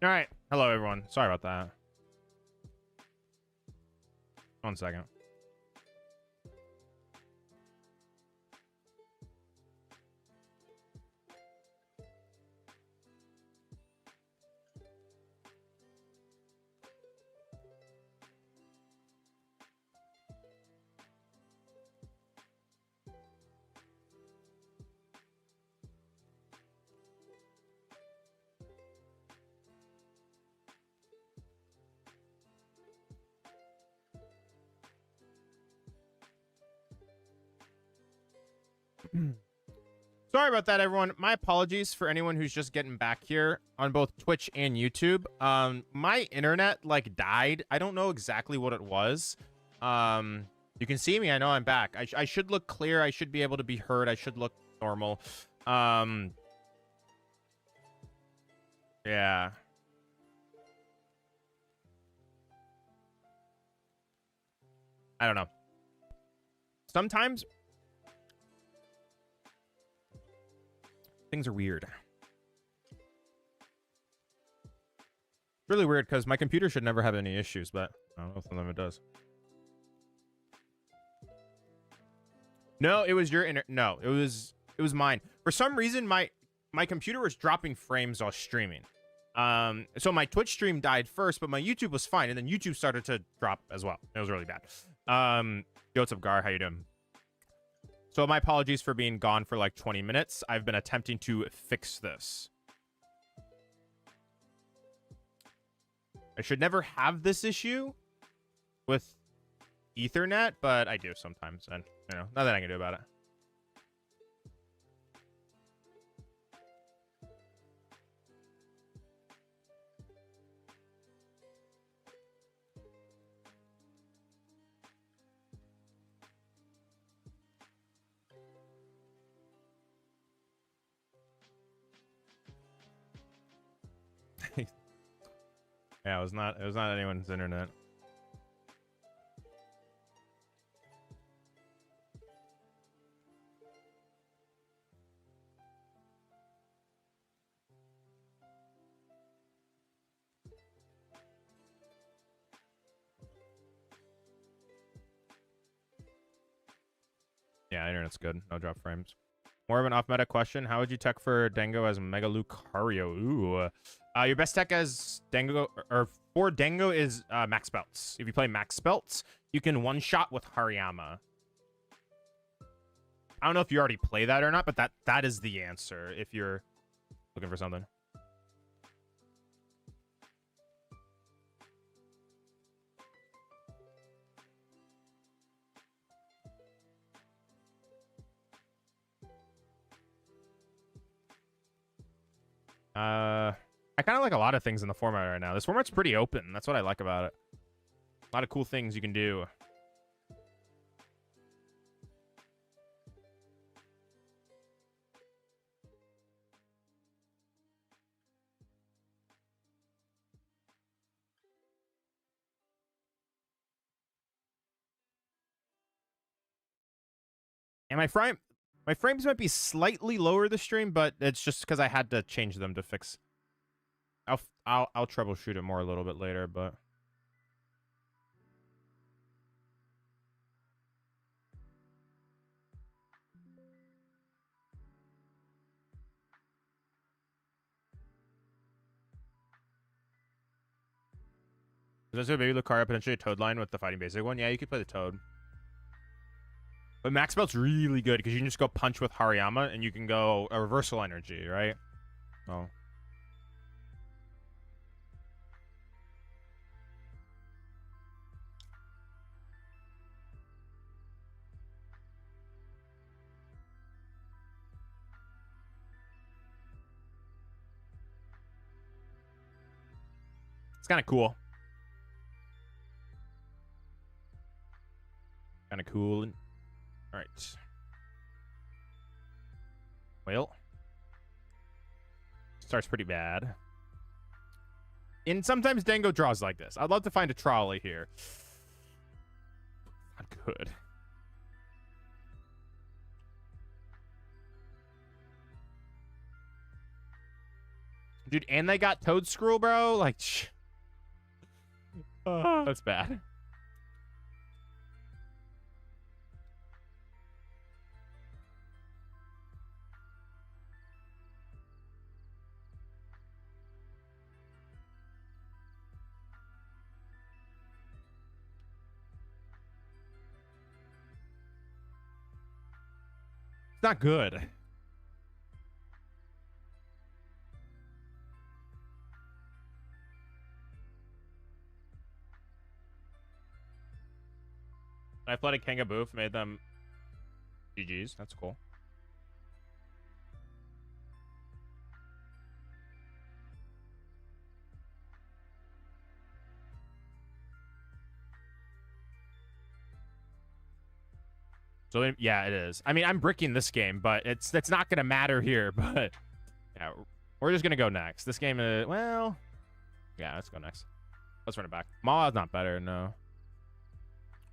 All right. Hello, everyone. Sorry about that. 1 second. Sorry about that, everyone. My apologies for anyone who's just getting back here on both Twitch and YouTube. My internet like died. I don't know exactly what it was. You can see me. I know I'm back. I should look clear. I should be able to be heard. I should look normal. Yeah. I don't know. Sometimes things are weird. Really weird because my computer should never have any issues, but I don't know if sometimes it does. No, it was your no, it was mine. For some reason, my computer was dropping frames while streaming. So my Twitch stream died first, but my YouTube was fine, and then YouTube started to drop as well. It was really bad. What's up, Gar? How you doing? So my apologies for being gone for like 20 minutes. I've been attempting to fix this. I should never have this issue with Ethernet, but I do sometimes, and you know, nothing I can do about it. Yeah, it was not anyone's internet. Yeah, internet's good. No drop frames. More of an off-meta question. How would you tech for Dango as Mega Lucario? Ooh. Your best tech as Dango, or for Dango is Max Belts. If you play Max Belts, you can one-shot with Hariyama. I don't know if you already play that or not, but that is the answer if you're looking for something. I kind of like a lot of things in the format right now. This format's pretty open. That's what I like about it. A lot of cool things you can do. And my frames might be slightly lower this stream, but it's just because I had to change them to fix. I'll troubleshoot it more a little bit later, but is this maybe Lucario potentially a Toad line with the Fighting Basic one? Yeah, you could play the Toad. But Max Belt's really good because you can just go punch with Hariyama and you can go a reversal energy, right? Oh. It's kind of cool. Kind of cool. All right. Well, starts pretty bad. And sometimes Dango draws like this. I'd love to find a trolley here. Not good. Dude, and they got Toad Scroll, bro. Like, that's bad. It's not good. I flooded Kangaboof, made them GGs. That's cool. So yeah, it is. I mean, I'm bricking this game, but that's not gonna matter here. But yeah, we're just gonna go next. This game is, well, yeah, let's go next. Let's run it back. Maw's not better, no.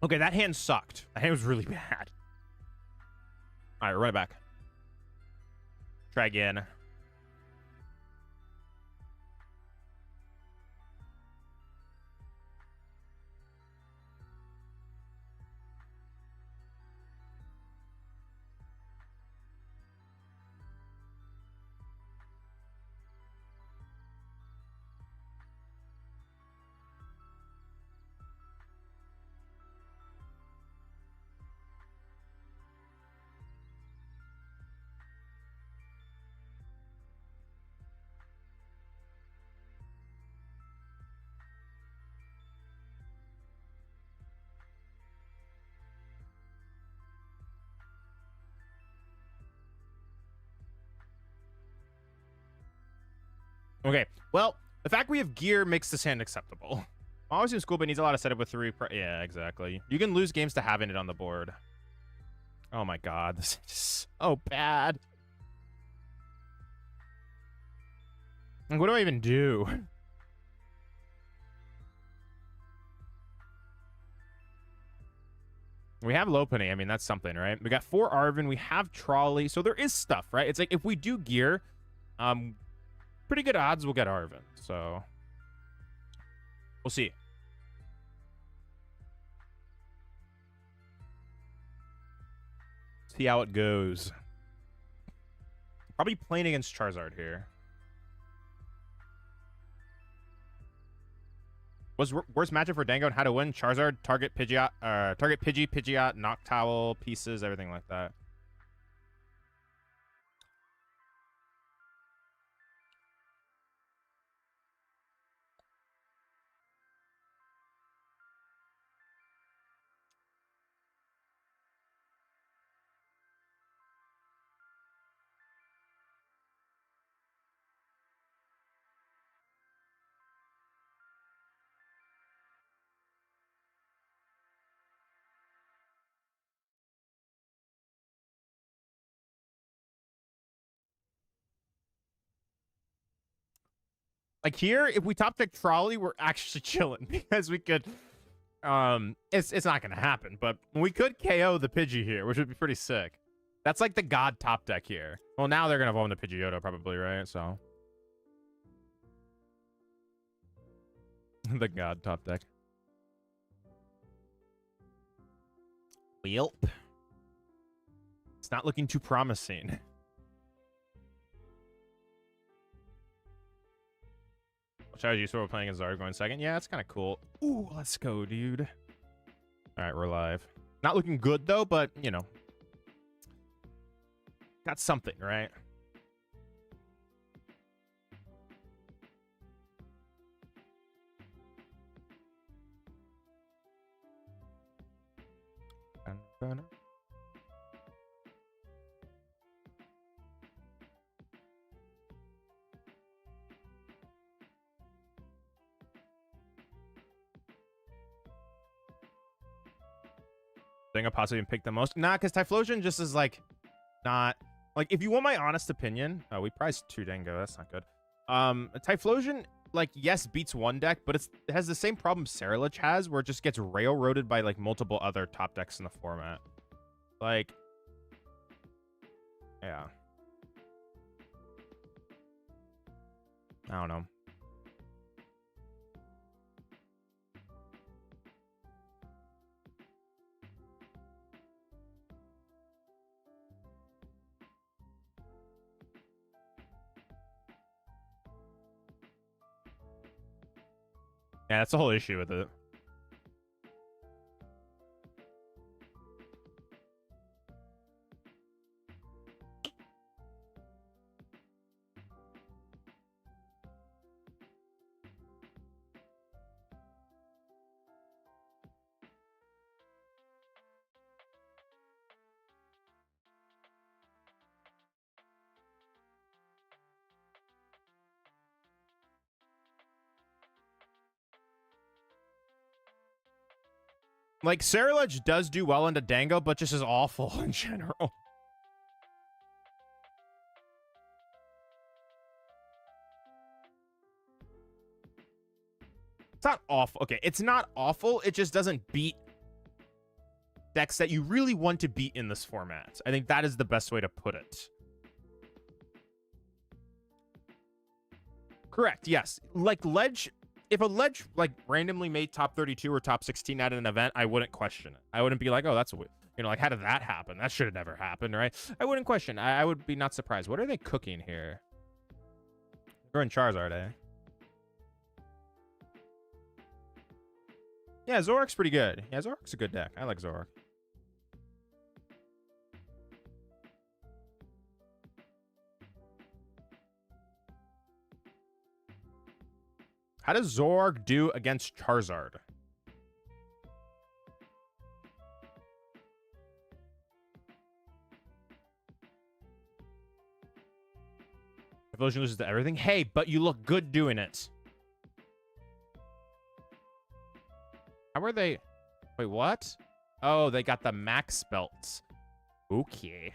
Okay, that hand sucked. That hand was really bad. All right, run it back. Try again. Okay, well, the fact we have gear makes this hand acceptable. Always seems cool, but needs a lot of setup with 3. Yeah, exactly. You can lose games to having it on the board. Oh my god, this is so bad. Like, what do I even do? We have Lopunny. I mean, that's something, right? We got 4 Arven. We have Trolley. So there is stuff, right? It's like if we do gear, pretty good odds we'll get Arven. So we'll see. See how it goes. Probably playing against Charizard here. What's worst matchup for Dango and how to win? Charizard, target Pidgeot, target Pidgeot, Noctowl, pieces, everything like that. Like here, if we top deck Trolley, we're actually chilling because we could. It's not gonna happen, but we could KO the Pidgey here, which would be pretty sick. That's like the god top deck here. Well, now they're gonna evolve into Pidgeotto probably, right? So the god top deck. Welp. It's not looking too promising. Shout out you, so we're playing against Zard going second. Yeah, that's kind of cool. Ooh, let's go, dude. All right, we're live. Not looking good, though, but, you know. Got something, right? Think I possibly even pick the most? Nah, because Typhlosion just is like not like if you want my honest opinion. Oh, we priced 2 Dango. That's not good. Typhlosion, like, yes, beats one deck, but it has the same problem Ceruledge has, where it just gets railroaded by like multiple other top decks in the format. Like, yeah. I don't know. Yeah, that's the whole issue with it. Like, Cerulege does do well into Dango, but just is awful in general. It's not awful. Okay, it's not awful. It just doesn't beat decks that you really want to beat in this format. I think that is the best way to put it. Correct, yes. Like, Ledge... If a Ledge, like, randomly made top 32 or top 16 at an event, I wouldn't question it. I wouldn't be like, oh, that's a... You know, like, how did that happen? That should have never happened, right? I wouldn't question. I would be not surprised. What are they cooking here? They're in Charizard, eh? Yeah, Zoroark's pretty good. Yeah, Zoroark's a good deck. I like Zoroark. How does Zoroark do against Charizard? Evolution loses to everything? Hey, but you look good doing it. How are they? Wait, what? Oh, they got the max belts. Okay.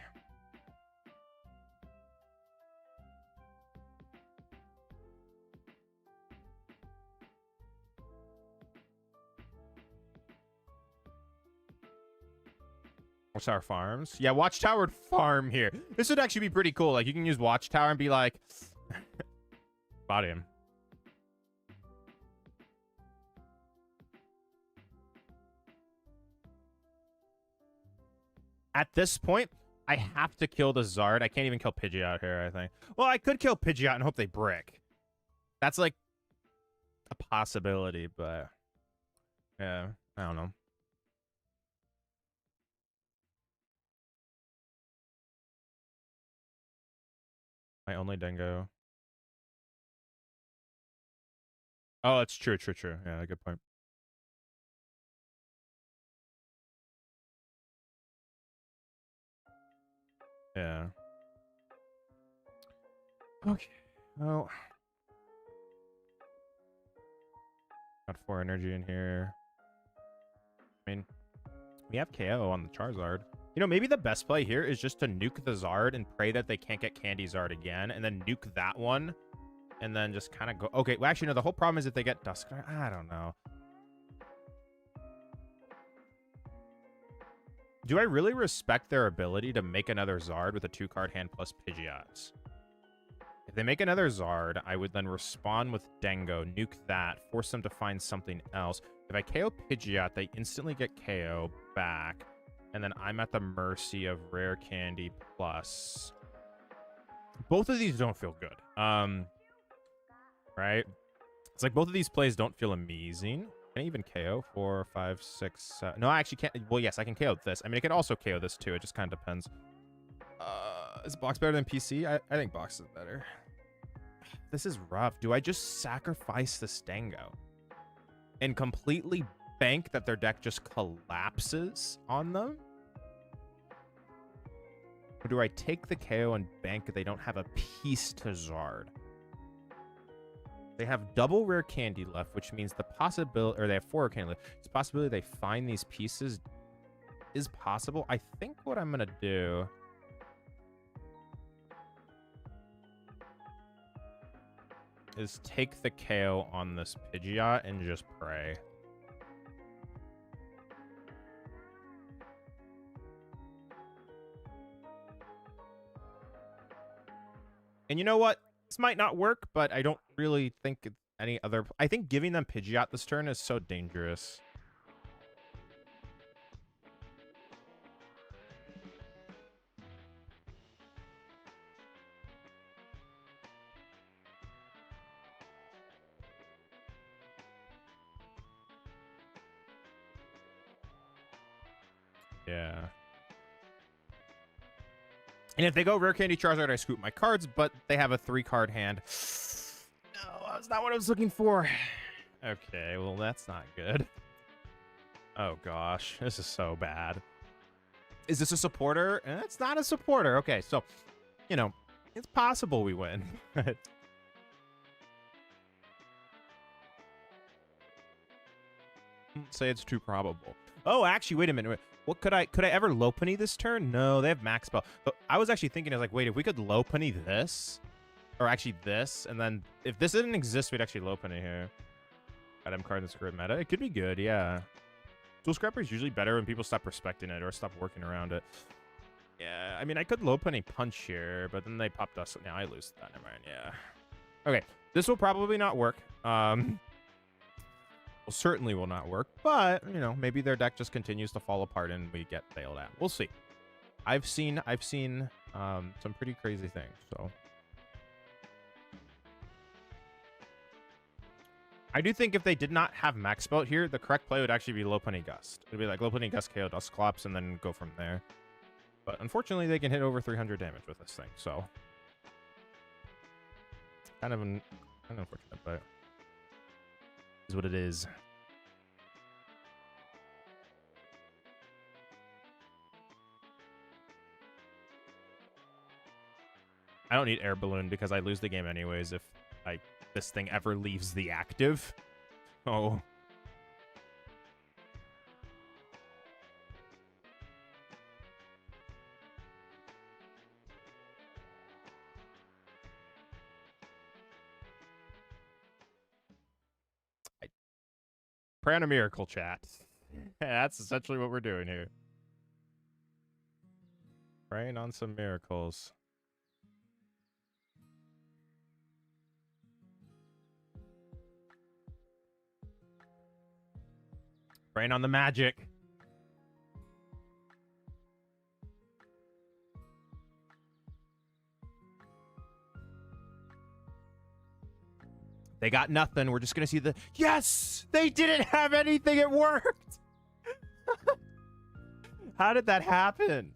Watchtower farms. Yeah, Watchtower farm here. This would actually be pretty cool. Like, you can use Watchtower and be like... Body him. At this point, I have to kill the Zard. I can't even kill Pidgeot here, I think. Well, I could kill Pidgeot and hope they brick. That's, like, a possibility, but... Yeah, I don't know. My only Dingo. Oh, it's true. Yeah, good point. Yeah. Okay. Well. Got 4 energy in here. I mean, we have KO on the Charizard. You know, maybe the best play here is just to nuke the Zard and pray that they can't get Candy Zard again, and then nuke that one, and then just kind of go... Okay, well, actually, no, the whole problem is if they get Duskar. I don't know. Do I really respect their ability to make another Zard with a 2-card hand plus Pidgeot? If they make another Zard, I would then respond with Dango, nuke that, force them to find something else. If I KO Pidgeot, they instantly get KO back. And then I'm at the mercy of Rare Candy plus. Both of these don't feel good. Right? It's like both of these plays don't feel amazing. Can I even KO 4, 5, 6, 7? No, I actually can't. Well, yes, I can KO this. I mean, I could also KO this too. It just kind of depends. Is box better than PC? I think box is better. This is rough. Do I just sacrifice this Dango and completely bank that their deck just collapses on them? Or do I take the KO and bank that they don't have a piece to Zard? They have double rare candy left, which means the possibility, or they have 4 rare candy left. It's a possibility they find these pieces is possible. I think what I'm going to do is take the KO on this Pidgeot and just pray. And you know what? This might not work, but I don't really think any other... I think giving them Pidgeot this turn is so dangerous. Yeah. And if they go Rare Candy Charizard, I scoop my cards, but they have a 3-card hand. No, that's not what I was looking for. Okay, well, that's not good. Oh, gosh. This is so bad. Is this a supporter? It's not a supporter. Okay, so, you know, it's possible we win. Say it's too probable. Oh, actually, wait a minute. What could I ever Lopunny this turn? No, they have max spell. But I was actually thinking, I was like, wait, if we could Lopunny this, or actually this, and then if this didn't exist, we'd actually Lopunny here. Item card in this current meta. It could be good, yeah. Tool Scrapper is usually better when people stop respecting it or stop working around it. Yeah, I mean, I could Lopunny Punch here, but then they pop Dust. Now I lose that. Never mind, yeah. Okay, this will probably not work. Well, certainly will not work, but, you know, maybe their deck just continues to fall apart and we get bailed out. We'll see. I've seen some pretty crazy things, so. I do think if they did not have max spell here, the correct play would actually be Lopunny Gust. It'd be like Lopunny Gust, KO Dusclops, and then go from there. But unfortunately, they can hit over 300 damage with this thing, so. Kind of unfortunate, but is what it is. I don't need Air Balloon because I lose the game anyways if this thing ever leaves the active. Oh. Pray on a miracle, chat. That's essentially what we're doing here. Praying on some miracles. Praying on the magic. They got nothing. We're just going to see the... Yes! They didn't have anything. It worked. How did that happen?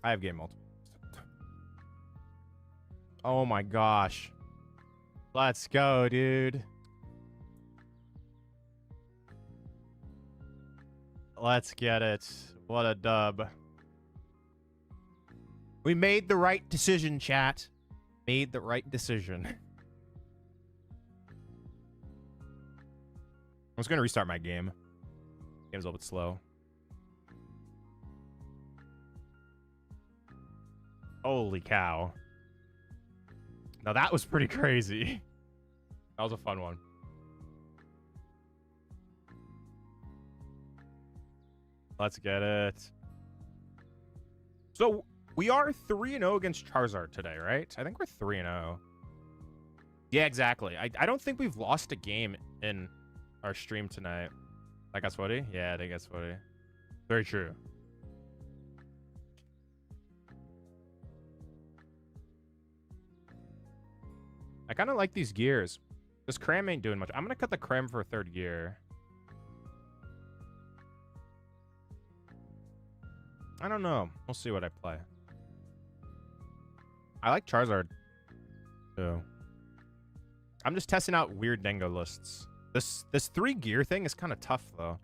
I have game multiple. Oh my gosh. Let's go, dude. Let's get it. What a dub. We made the right decision, chat. Made the right decision. I'm just going to restart my game. Game's a little bit slow. Holy cow. Now that was pretty crazy. That was a fun one. Let's get it. So we are 3-0 against Charizard today, right? I think we're 3-0. Yeah, exactly. I don't think we've lost a game in our stream tonight. That got sweaty? Yeah, they got sweaty. Very true. I kind of like these gears. This cram ain't doing much. I'm going to cut the cram for a 3rd gear. I don't know. We'll see what I play. I like Charizard, too. I'm just testing out weird Dango lists. This 3-gear thing is kind of tough, though.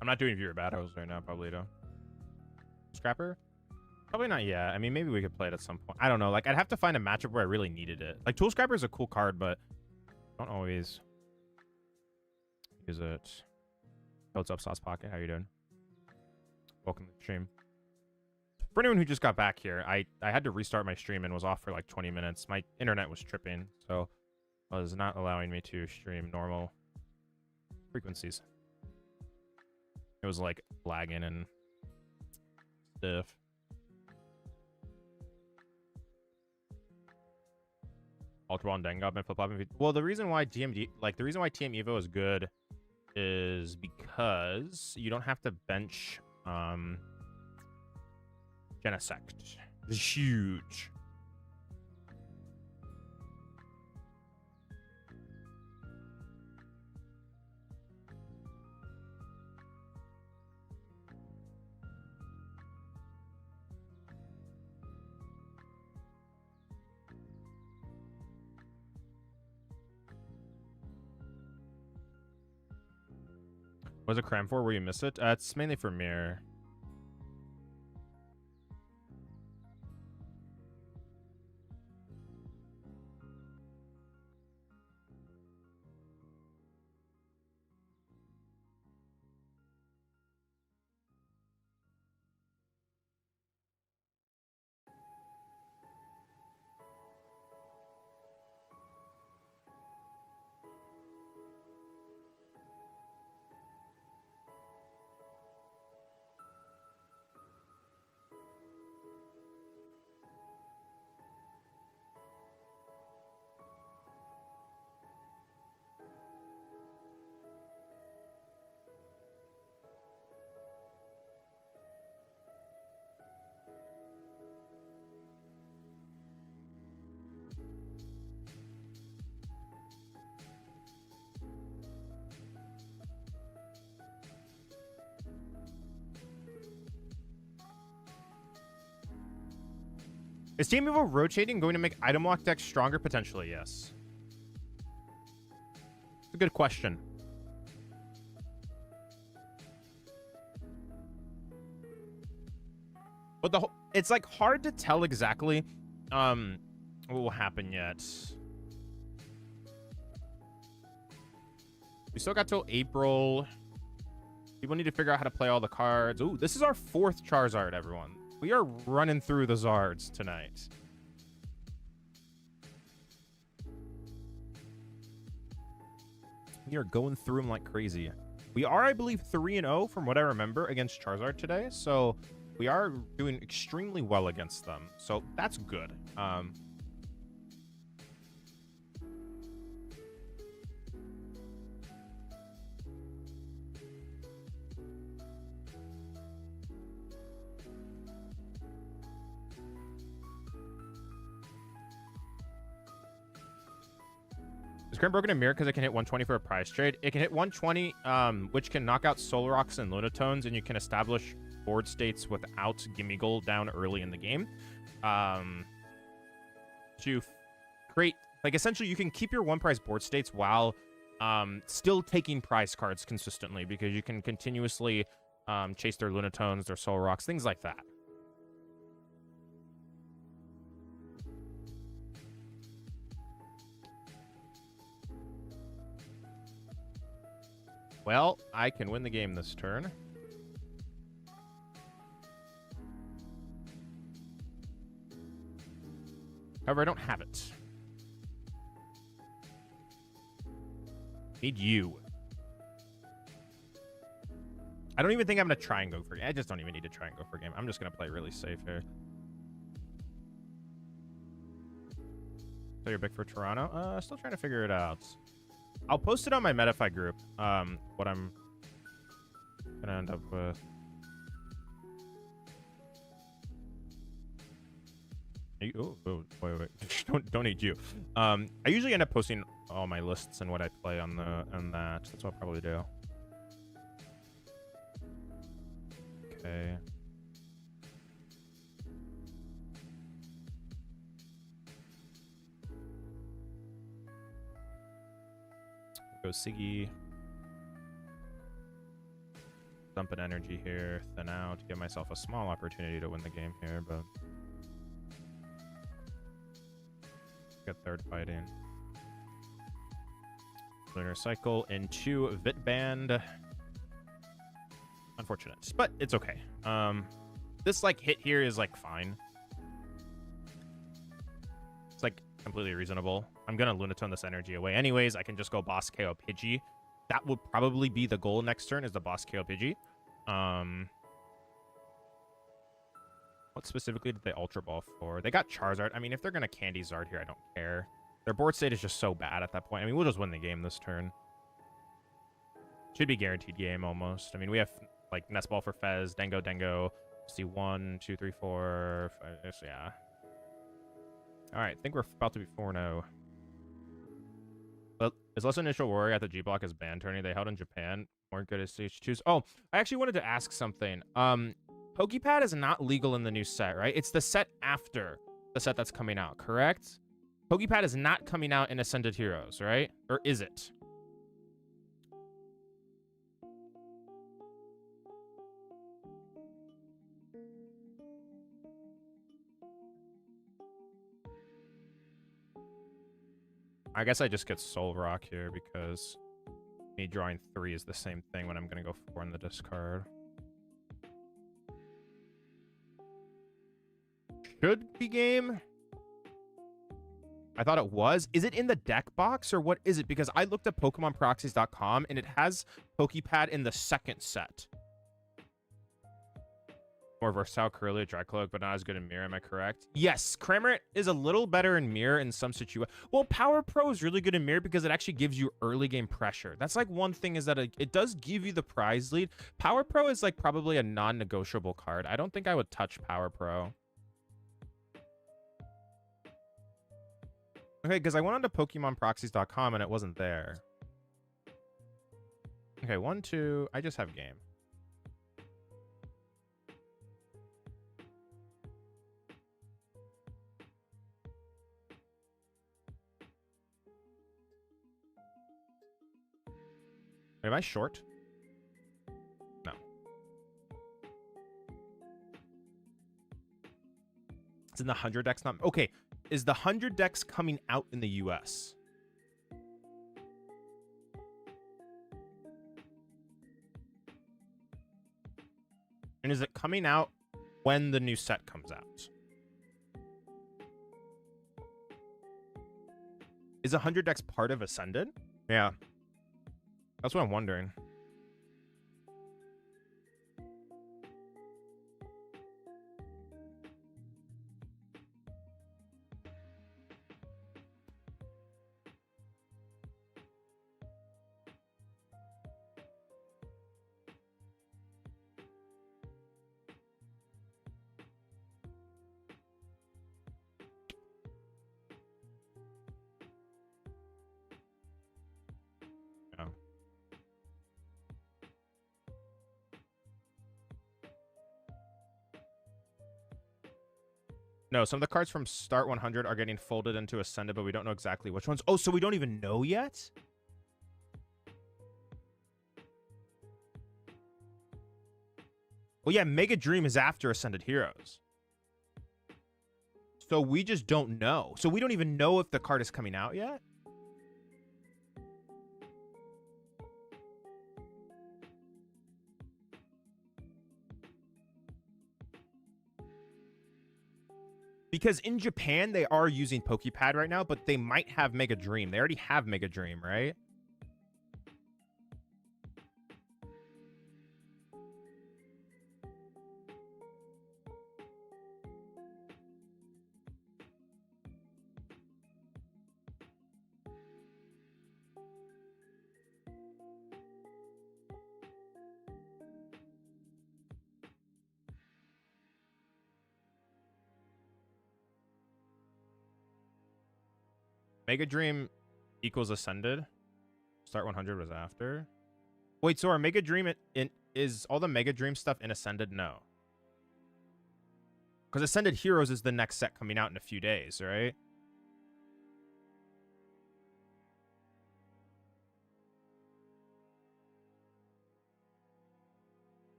I'm not doing viewer battles right now, probably though. Scrapper? Probably not yet. I mean, maybe we could play it at some point. I don't know. Like, I'd have to find a matchup where I really needed it. Like, Tool Scrapper is a cool card, but I don't always use it. What's up, Sauce Pocket? How you doing? Welcome to the stream. For anyone who just got back here, I had to restart my stream and was off for like 20 minutes. My internet was tripping, so it was not allowing me to stream normal frequencies. It was like lagging and stuff. Ultra Ball and Dengo have been flip-flopping. Well, the reason why TM Evo is good is because you don't have to bench Genesect. It's huge. Was it cram for where you miss it? It's mainly for mirror. Is Team Evo rotating going to make item lock decks stronger? Potentially, yes. It's a good question. But it's like hard to tell exactly what will happen yet. We still got till April. People need to figure out how to play all the cards. Ooh, this is our 4th Charizard, everyone. We are running through the Zards tonight. We are going through them like crazy. We are, I believe, 3-0 from what I remember against Charizard today. So we are doing extremely well against them. So that's good. Is Cram broken in mirror because it can hit 120 for a prize trade? It can hit 120, which can knock out Solrox and Lunatones, and you can establish board states without Gimmighoul down early in the game. To create, like, essentially you can keep your 1 prize board states while still taking prize cards consistently, because you can continuously chase their Lunatones, their Solrox, things like that. Well, I can win the game this turn. However, I don't have it. Need you. I don't even think I'm going to try and go for it. I just don't even need to try and go for a game. I'm just going to play really safe here. So you're big for Toronto? Still trying to figure it out. I'll post it on my Metafy group, what I'm going to end up with. Oh, wait. don't need you. I usually end up posting all my lists and what I play on that. That's what I'll probably do. Okay. Go Siggy. Dump an energy here, thin out, give myself a small opportunity to win the game here, but get third fighting. Lunar Cycle into Vitband. unfortunate, but it's okay. This like hit here is like fine. It's like completely reasonable. I'm gonna Lunatone this energy away anyways. I can just go boss KO Pidgey. That would probably be the goal next turn, is the boss KO Pidgey. What specifically did they Ultra Ball for? They got Charizard. I mean, if they're gonna Candy Zard here, I don't care. Their board state is just so bad at that point. I mean, we'll just win the game this turn. Should be guaranteed game almost. I mean, we have like Nest Ball for Fez, Dengo. See 1, 2, 3, 4, 5, yeah. All right, I think we're about to be 4-0. But is less initial worry at the G block is ban tourney they held in Japan. More good as CH2s. Oh, I actually wanted to ask something. Pokepad is not legal in the new set, right? It's the set after the set that's coming out, correct? Pokepad is not coming out in Ascended Heroes, right? Or is it? I guess I just get Soul Rock here because me drawing 3 is the same thing when I'm going to go 4 in the discard. Should be game. I thought it was. Is it in the deck box or what is it? Because I looked at PokemonProxies.com and it has Pokepad in the second set. More versatile, Curly, Dry Cloak, but not as good in Mirror, am I correct? Yes, Cramorant is a little better in Mirror in some situations. Well, Power Pro is really good in Mirror because it actually gives you early game pressure. That's like one thing, is that it does give you the prize lead. Power Pro is like probably a non-negotiable card. I don't think I would touch Power Pro. Okay, because I went on to PokemonProxies.com and it wasn't there. Okay, 1, 2. I just have game. Am I short? No. It's in the 100 decks. Not okay. Is the 100 decks coming out in the US? And is it coming out when the new set comes out? Is 100 decks part of Ascended? Yeah. That's what I'm wondering. No, some of the cards from Start 100 are getting folded into Ascended, but we don't know exactly which ones. Oh, so we don't even know yet? Well, yeah, Mega Dream is after Ascended Heroes. So we just don't know. So we don't even know if the card is coming out yet? Because in Japan, they are using Pokepad right now, but they might have Mega Dream. They already have Mega Dream, right? Mega Dream equals Ascended. Start 100 was after. Wait, so our Mega Dream is all the Mega Dream stuff in Ascended? No. Because Ascended Heroes is the next set coming out in a few days, right?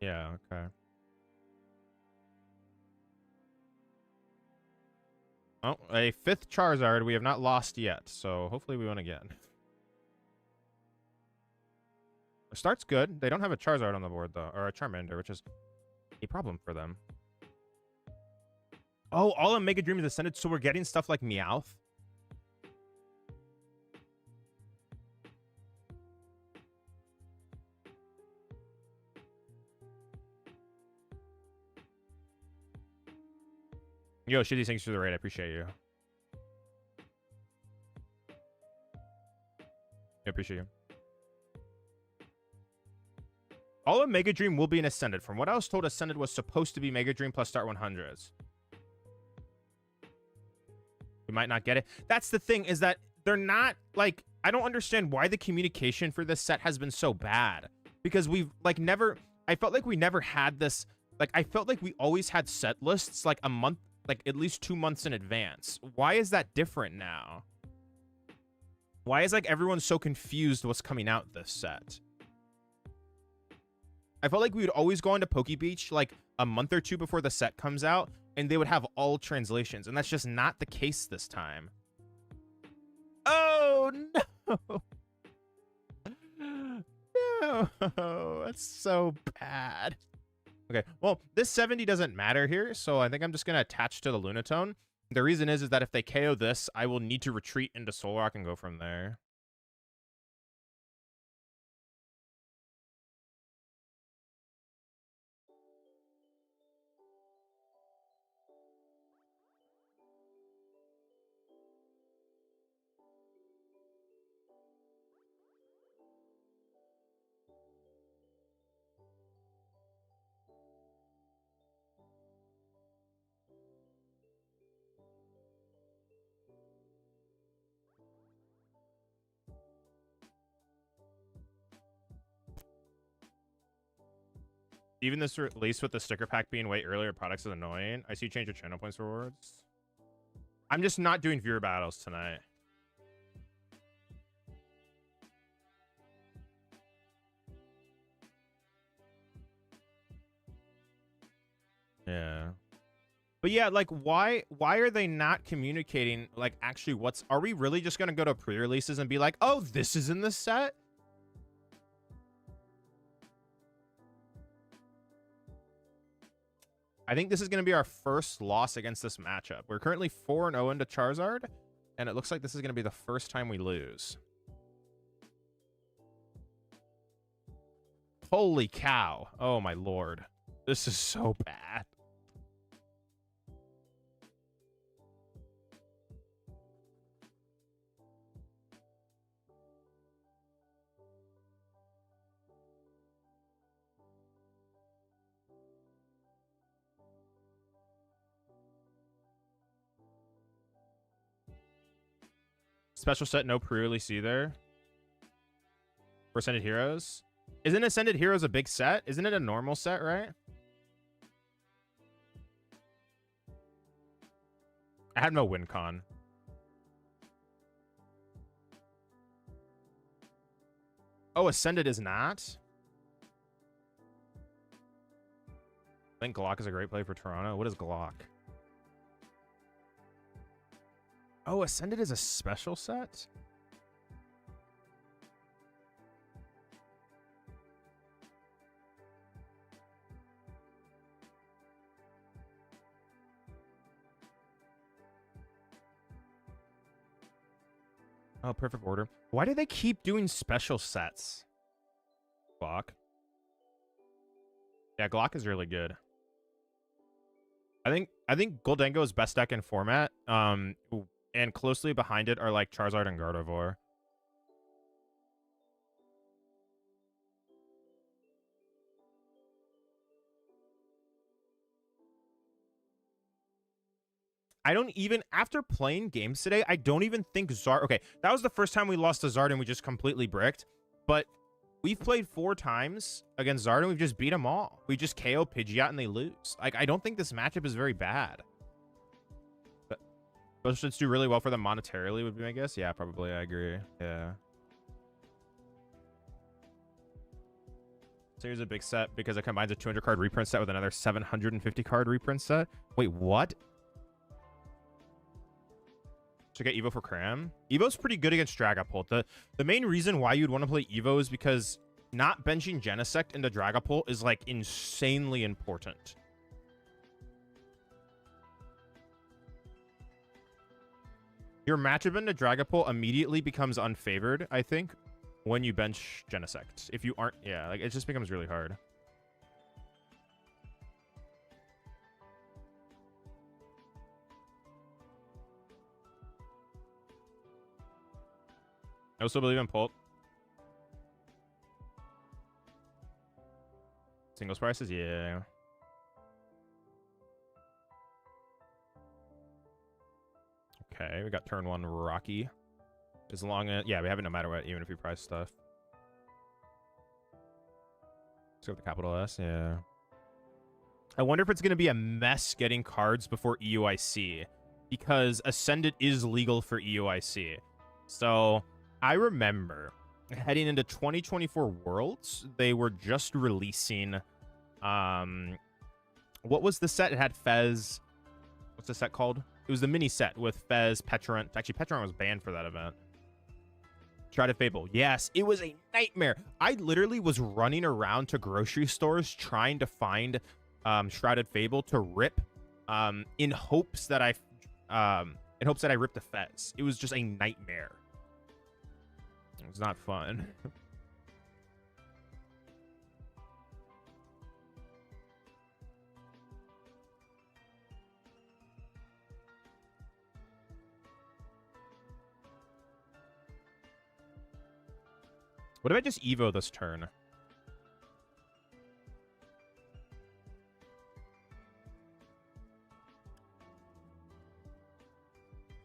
Yeah, okay. Oh, a 5th Charizard we have not lost yet, so hopefully we win again. Start's good. They don't have a Charizard on the board, though. Or a Charmander, which is a problem for them. Oh, all of Mega Dream is Ascended, so we're getting stuff like Meowth. Yo, Shitty, thanks for the raid. I appreciate you. I appreciate you. All of Mega Dream will be an Ascended. From what I was told, Ascended was supposed to be Mega Dream plus Start 100s. We might not get it. That's the thing, is that they're not, like, I don't understand why the communication for this set has been so bad. Because we've, like, never, I felt like we never had this, like, I felt like we always had set lists, like, a month, like, at least 2 months in advance. Why is that different now? Why is, like, everyone so confused what's coming out this set? I felt like we would always go into Poke Beach, like, a month or two before the set comes out, and they would have all translations, and that's just not the case this time. Oh, no! No! That's so bad. Okay, well, this 70 doesn't matter here, so I think I'm just going to attach to the Lunatone. The reason is that if they KO this, I will need to retreat into Solrock and go from there. Even this release with the sticker pack being way earlier products is annoying. I see you change your channel points rewards. I'm just not doing viewer battles tonight. Yeah. But yeah, like, why are they not communicating, like, actually what's... Are we really just going to go to pre-releases and be like, oh, this is in the set? I think this is going to be our first loss against this matchup. We're currently 4-0 into Charizard, and it looks like this is going to be the first time we lose. Holy cow. Oh, my lord. This is so bad. Special set, no pre-release either. For Ascended Heroes. Isn't Ascended Heroes a big set? Isn't it a normal set, right? I had no win con. Oh, Ascended is not? I think Glock is a great play for Toronto. What is Glock? Oh, Ascended is a special set? Oh, perfect order. Why do they keep doing special sets? Glock. Yeah, Glock is really good. I think Goldengo is best deck in format. And closely behind it are like Charizard and Gardevoir. I don't even, after playing games today, I don't even think Zard... Okay, that was the first time we lost to Zard and we just completely bricked. But we've played 4 times against Zard and we've just beat them all. We just KO Pidgeot and they lose. Like, I don't think this matchup is very bad. Those should do really well for them monetarily, would be my guess. Yeah, probably. I agree. Yeah. So here's a big set because it combines a 200 card reprint set with another 750 card reprint set. Wait, what? Should I get Evo for Cram? Evo's pretty good against Dragapult. The main reason why you'd want to play Evo is because not benching Genesect into Dragapult is like insanely important. Your matchup into Dragapult immediately becomes unfavored, I think, when you bench Genesect. If you aren't, yeah, like it just becomes really hard. I also believe in Pult. Singles prices, yeah. Okay, we got turn 1 Rocky. As long as, yeah, we have it no matter what, even if we price stuff. Let's go with the capital S, yeah. I wonder if it's going to be a mess getting cards before EUIC, because Ascendant is legal for EUIC. So I remember heading into 2024 Worlds, they were just releasing, what was the set? It had Fez. What's the set called? It was the mini set with Fez, Petrant. Actually, Petrant was banned for that event. Shrouded Fable. Yes, it was a nightmare. I literally was running around to grocery stores trying to find Shrouded Fable to rip in hopes that I ripped the Fez. It was just a nightmare. It was not fun. What if I just Evo this turn?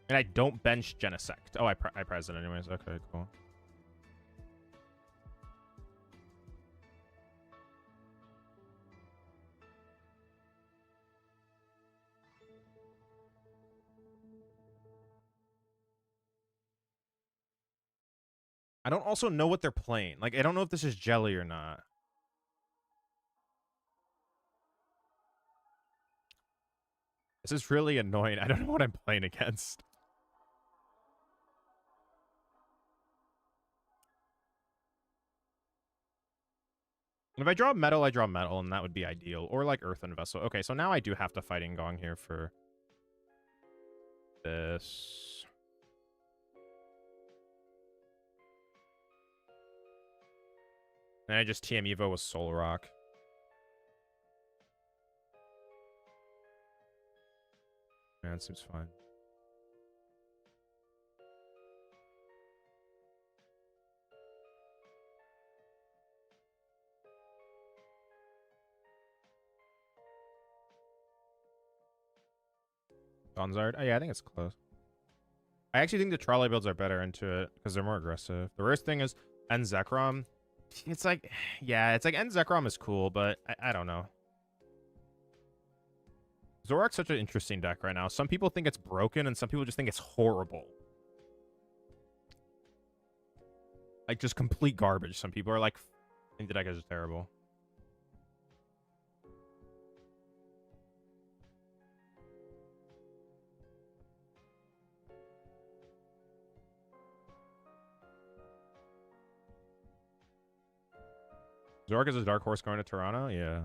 And I don't bench Genesect. Oh, I prize it anyways. Okay, cool. I don't also know what they're playing. Like, I don't know if this is Jelly or not. This is really annoying. I don't know what I'm playing against. If I draw metal, I draw metal, and that would be ideal. Or like Earthen Vessel. Okay, so now I do have to Fighting Gong here for this. And I just TM Evo with Soul Rock. Man, it seems fine. Donzard? Oh, yeah, I think it's close. I actually think the trolley builds are better into it because they're more aggressive. The worst thing is End Zekrom. It's like, yeah, it's like End Zekrom is cool, but I don't know. Zorak's such an interesting deck right now. Some people think it's broken, and some people just think it's horrible. Like, just complete garbage. Some people are like, I think the deck is just terrible. Zorak is a dark horse going to Toronto? Yeah.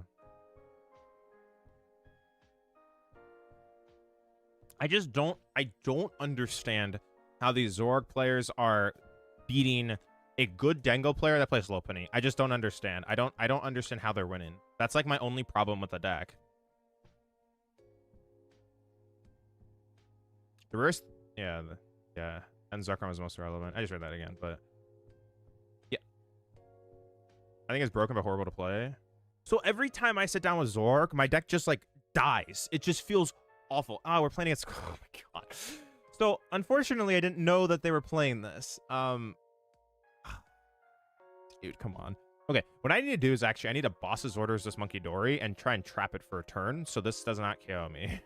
I don't understand how these Zorak players are beating a good Dengo player that plays Lopunny. I just don't understand. I don't understand how they're winning. That's like my only problem with the deck. The worst, yeah, and Zekrom is most relevant. I just read that again, but yeah. I think it's broken but horrible to play. So every time I sit down with Zorak, my deck just like dies. It just feels awful. Oh, we're playing against, oh my god. So unfortunately, I didn't know that they were playing this. Dude, come on. Okay, what I need to do is actually I need to boss's orders this Monkey Dory and try and trap it for a turn so this does not KO me. Is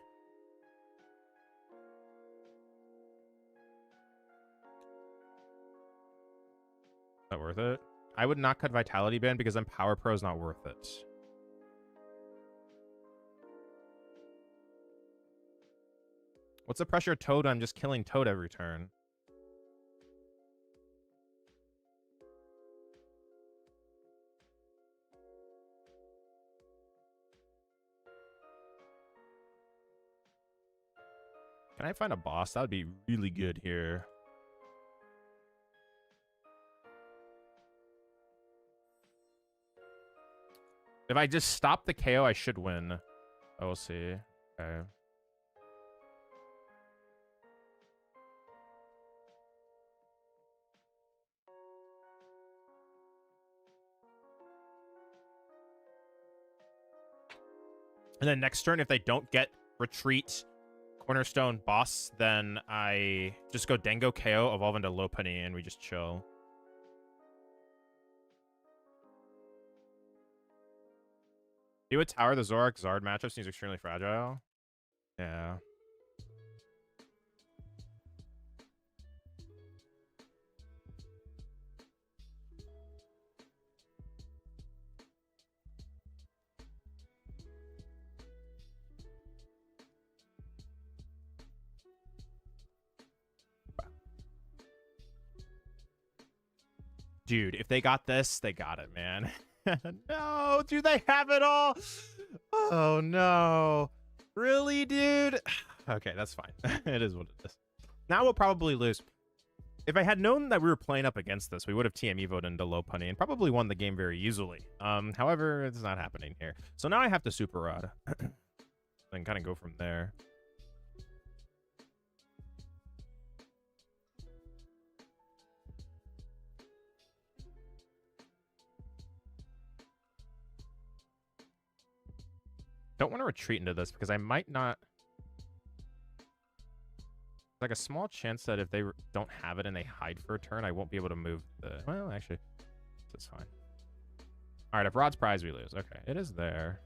that worth it? I would not cut Vitality Band because then Power Pro is not worth it. What's the pressure of Toad? I'm just killing Toad every turn. Can I find a boss? That would be really good here. If I just stop the KO, I should win. I will see. Okay. And then next turn, if they don't get retreat cornerstone boss, then I just go Dango KO, evolve into Lopunny, and we just chill. You would tower the Zoroark Zard matchup seems extremely fragile. Yeah. Dude, if they got this, they got it, man. No, do they have it all? Oh, no. Really, dude? Okay, that's fine. It is what it is. Now we'll probably lose. If I had known that we were playing up against this, we would have TM Evo'd into Lopunny and probably won the game very easily. However, it's not happening here. So now I have to Super Rod. Then kind of go from there. Don't want to retreat into this because I might not. Like a small chance that if they don't have it and they hide for a turn, I won't be able to move the. Well, actually, that's fine. All right, if Rod's prize, we lose. Okay, it is there.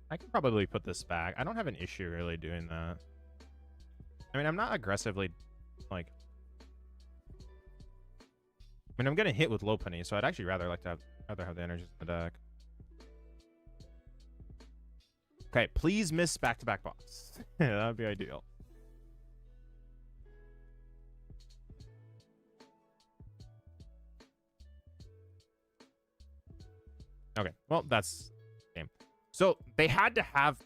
I can probably put this back. I don't have an issue really doing that. I mean, I'm not aggressively. Like, I mean, I'm gonna hit with Lopunny, so I'd actually rather have the energies in the deck. Okay, please miss back-to-back boss. Yeah, that'd be ideal. Okay, well, that's game. So they had to have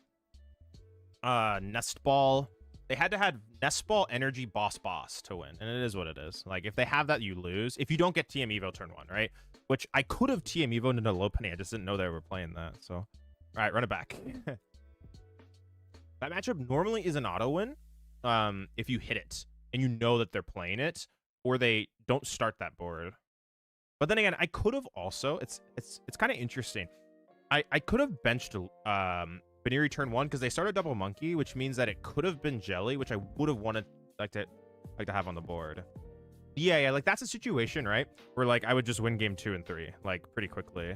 Nest Ball. They had to have Nest Ball, Energy, Boss to win. And it is what it is. Like, if they have that, you lose. If you don't get TM Evo turn 1, right? Which I could have TM Evo'd into Lopunny. I just didn't know they were playing that. So, all right, run it back. That matchup normally is an auto win if you hit it and you know that they're playing it or they don't start that board. But then again, I could have also... It's kind of interesting. I could have benched... Baneri turn 1 because they started double monkey, which means that it could have been jelly, which I would have wanted like to have on the board. Yeah, like that's a situation, right? Where like I would just win game 2 and 3 like pretty quickly.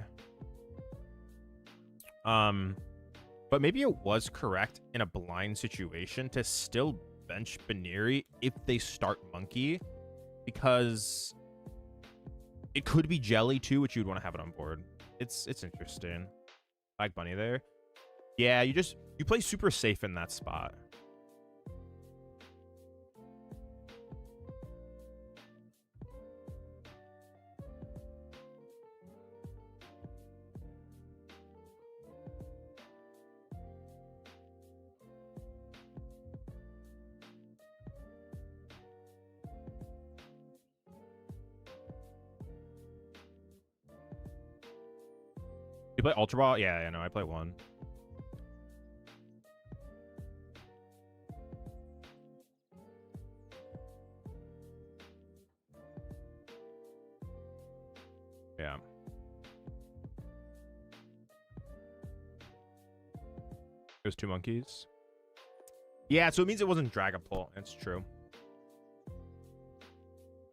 But maybe it was correct in a blind situation to still bench Baneri if they start monkey, because it could be jelly too, which you'd want to have it on board. It's interesting. Like bunny there. Yeah, you play super safe in that spot. You play Ultra Ball? Yeah, I know. I play 1. Yeah. It was 2 monkeys. Yeah, so it means it wasn't Dragon Pull. It's true.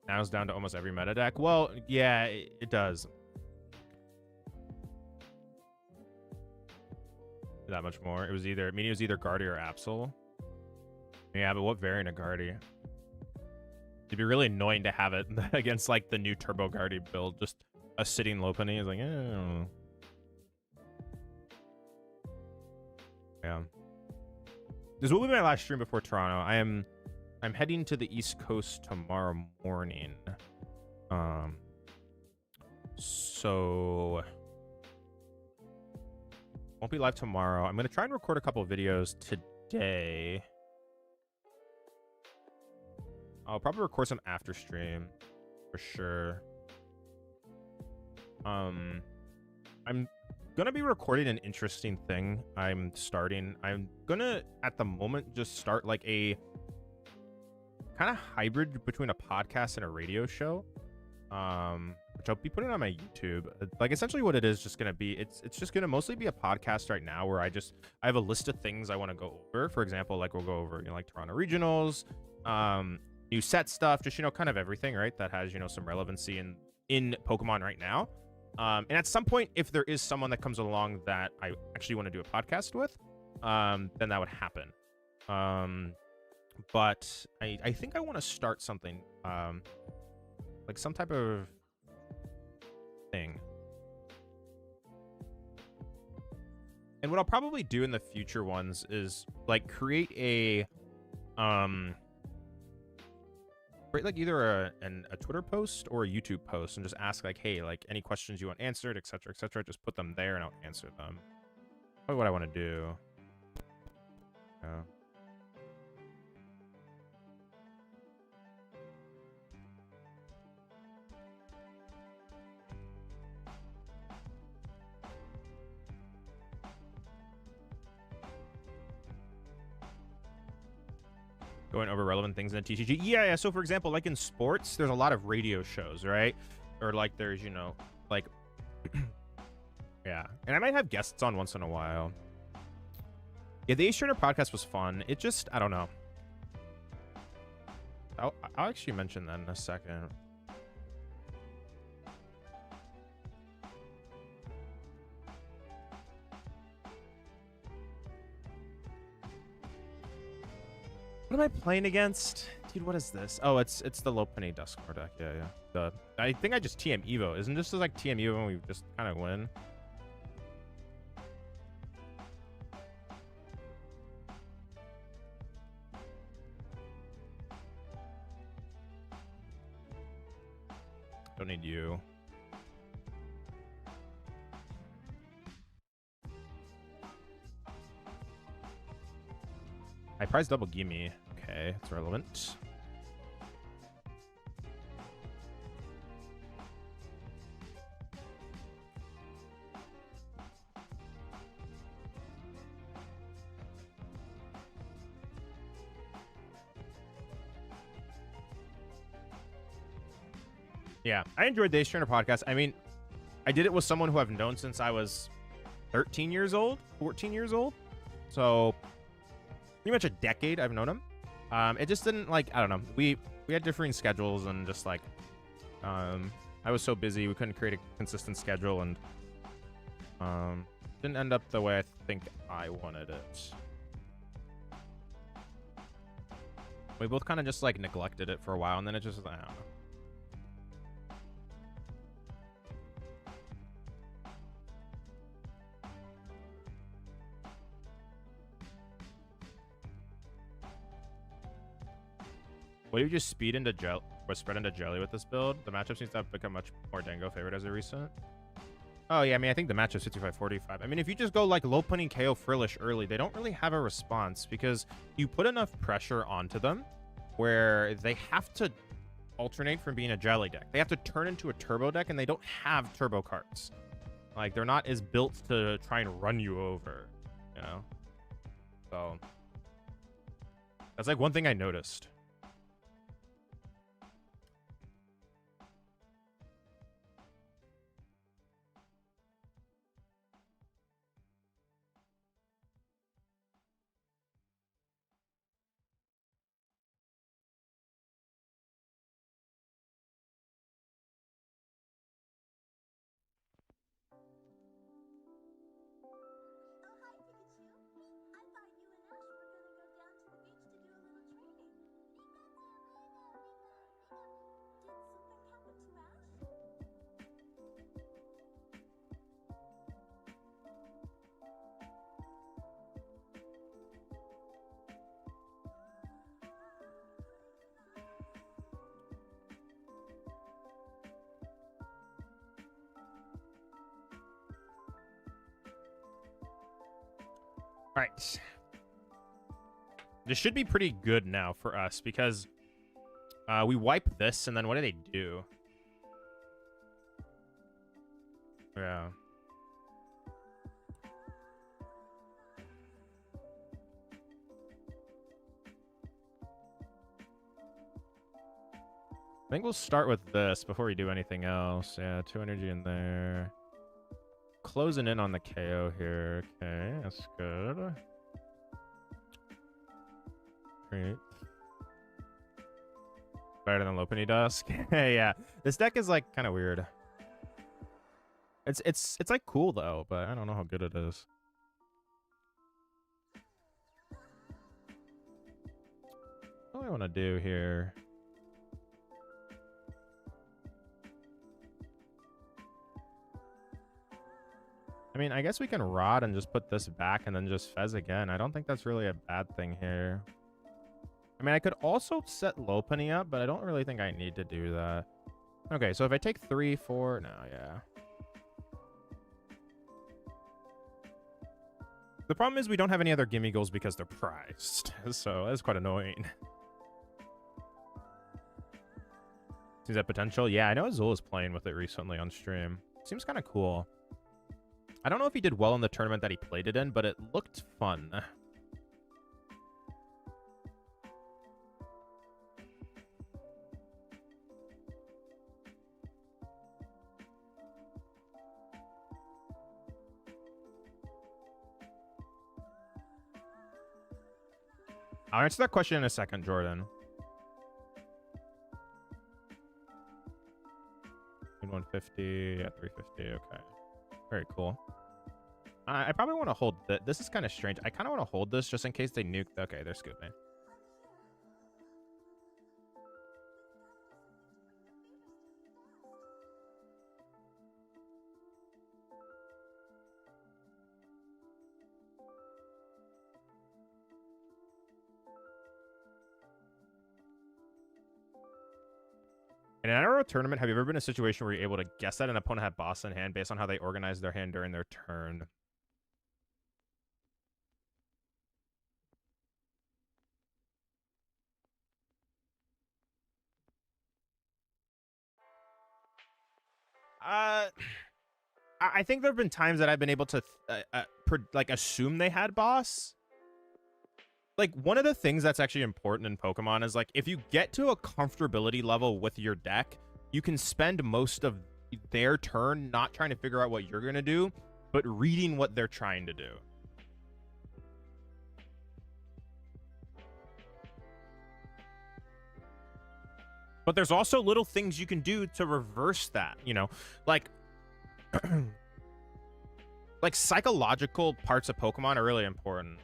Now it's down to almost every meta deck. Well, yeah, it does. That much more. It was either, I mean, it was either Guardy or Absol. Yeah, but what variant of Guardy? It'd be really annoying to have it against like the new Turbo Guardy build. Just a sitting Lopunny is like, yeah. This will be my last stream before Toronto. I'm heading to the East Coast tomorrow morning. So won't be live tomorrow. I'm gonna try and record a couple of videos today. I'll probably record some after stream for sure. I'm gonna be recording an interesting thing I'm starting. I'm gonna at the moment just start like a kind of hybrid between a podcast and a radio show, which I'll be putting on my YouTube. Like essentially what it is just gonna be, it's just gonna mostly be a podcast right now where I have a list of things I want to go over. For example, like we'll go over, you know, like Toronto regionals, new set stuff, just, you know, kind of everything, right, that has, you know, some relevancy in Pokemon right now. And at some point, if there is someone that comes along that I actually want to do a podcast with, then that would happen. But I think I want to start something, like some type of thing. And what I'll probably do in the future ones is like create a like either a Twitter post or a YouTube post and just ask like, hey, like any questions you want answered, etc., etc. Just put them there and I'll answer them. Probably what I want to do. Yeah. Going over relevant things in the TCG. Yeah. So for example, like in sports, there's a lot of radio shows, right? Or like there's, you know, like, yeah. And I might have guests on once in a while. Yeah, the Ace Trainer podcast was fun. It just, I don't know. I'll actually mention that in a second. What am I playing against? Dude, what is this? Oh, it's the low penny Duskmore deck. Yeah. I think I just TM Evo. Isn't this just like TM Evo and we just kind of win? Don't need you. High price double gimme. Okay, it's relevant. Yeah, I enjoyed the Ace Trainer podcast. I mean, I did it with someone who I've known since I was 13 years old, 14 years old. So pretty much a decade I've known him. It just didn't, like, I don't know. We had differing schedules and just like I was so busy we couldn't create a consistent schedule and didn't end up the way I think I wanted it. We both kind of just like neglected it for a while and then it just, I don't know. What do you just speed into gel or spread into jelly with this build? The matchup seems to have become much more Dango favorite as a recent. Oh yeah, I mean I think the matchup's 55-45. I mean if you just go like low punting KO Frillish early, they don't really have a response because you put enough pressure onto them where they have to alternate from being a jelly deck. They have to turn into a turbo deck and they don't have turbo cards. Like they're not as built to try and run you over, you know? So that's like one thing I noticed. All right. This should be pretty good now for us because we wipe this, and then what do they do? Yeah. I think we'll start with this before we do anything else. Yeah, 2 energy in there. Closing in on the KO here. Okay, that's good. Great. Better than Lopunny Dusk. Yeah, this deck is like kind of weird. It's like cool though, but I don't know how good it is. What do I want to do here? I mean, I guess we can Rod and just put this back and then just Fez again. I don't think that's really a bad thing here. I mean, I could also set Lopunny up, but I don't really think I need to do that. Okay, so if I take 3, 4... No, yeah. The problem is we don't have any other gimme goals because they're prized. So that's quite annoying. Seems that potential? Yeah, I know Azul is playing with it recently on stream. Seems kind of cool. I don't know if he did well in the tournament that he played it in, but it looked fun. I'll answer that question in a second, Jordan. 150 at 350. Okay. Very cool. I probably want to hold that. This is kind of strange. I kind of want to hold this just in case they nuke. Okay, they're scooping. In an Arrow tournament, have you ever been in a situation where you're able to guess that an opponent had boss in hand based on how they organize their hand during their turn? I think there have been times that I've been able to like assume they had boss. Like, one of the things that's actually important in Pokemon is, like, if you get to a comfortability level with your deck, you can spend most of their turn not trying to figure out what you're going to do, but reading what they're trying to do. But there's also little things you can do to reverse that, you know? Like, like, psychological parts of Pokemon are really important.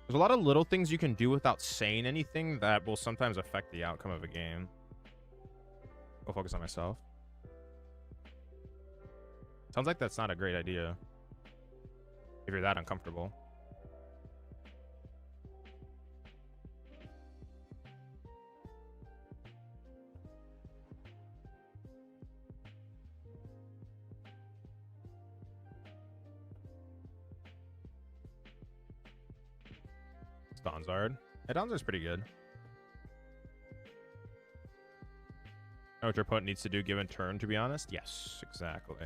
There's a lot of little things you can do without saying anything that will sometimes affect the outcome of a game. Go focus on myself. Sounds like that's not a great idea if you're that uncomfortable. Donzard. Yeah, Donzard's pretty good. Know what your opponent needs to do given turn, to be honest? Yes, exactly.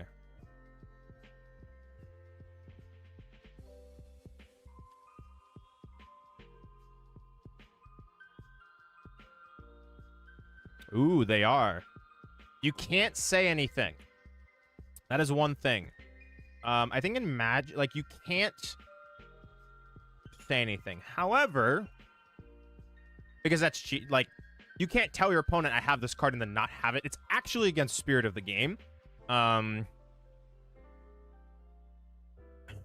Ooh, they are. You can't say anything. That is one thing. I think in Magic, like, you can't say anything. However, because that's cheat, like, you can't tell your opponent I have this card and then not have it. It's actually against spirit of the game.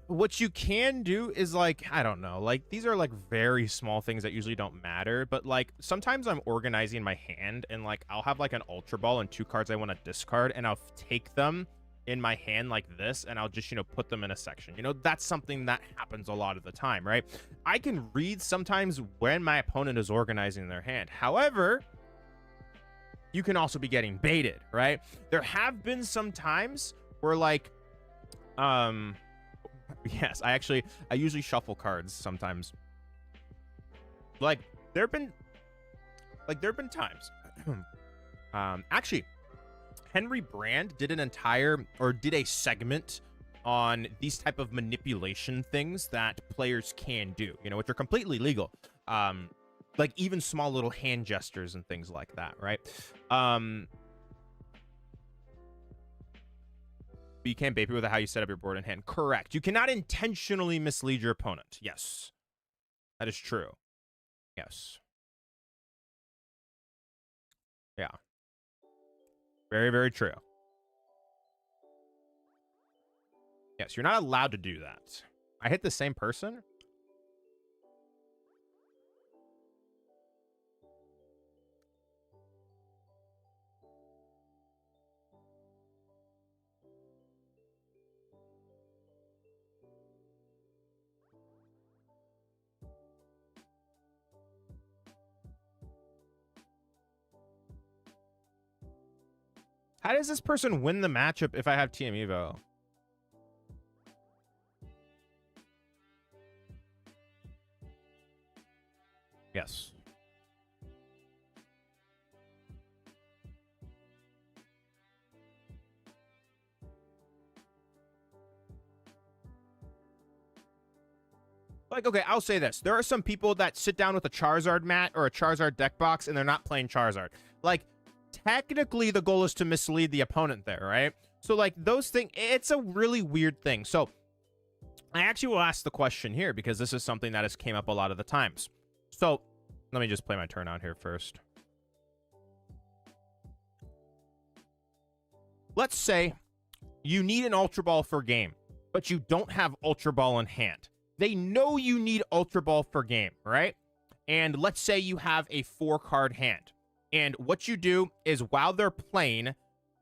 What you can do is, like, I don't know, like, these are like very small things that usually don't matter, but like sometimes I'm organizing my hand and like I'll have like an Ultra Ball and 2 cards I want to discard, and I'll take them in my hand like this, and I'll just, you know, put them in a section. You know, that's something that happens a lot of the time, right? I can read sometimes when my opponent is organizing their hand. However, you can also be getting baited, right? There have been some times where like, yes, I usually shuffle cards sometimes. Like there have been times. Actually, Henry Brand did did a segment on these type of manipulation things that players can do, you know, which are completely legal. Like even small little hand gestures and things like that, right? You can't bait people with how you set up your board in hand. Correct. You cannot intentionally mislead your opponent. Yes. That is true. Yes. Yeah. Very, very true. Yes, you're not allowed to do that. I hit the same person? How does this person win the matchup if I have TM Evo? Yes. Like, okay, I'll say this. There are some people that sit down with a Charizard mat or a Charizard deck box and they're not playing Charizard. Like, technically the goal is to mislead the opponent there, right? So, like, those things, it's a really weird thing. So, I actually will ask the question here because this is something that has came up a lot of the times. So, let me just play my turn out here first. Let's say you need an Ultra Ball for game, but you don't have Ultra Ball in hand. They know you need Ultra Ball for game, right? And let's say you have a 4-card hand. And what you do is while they're playing,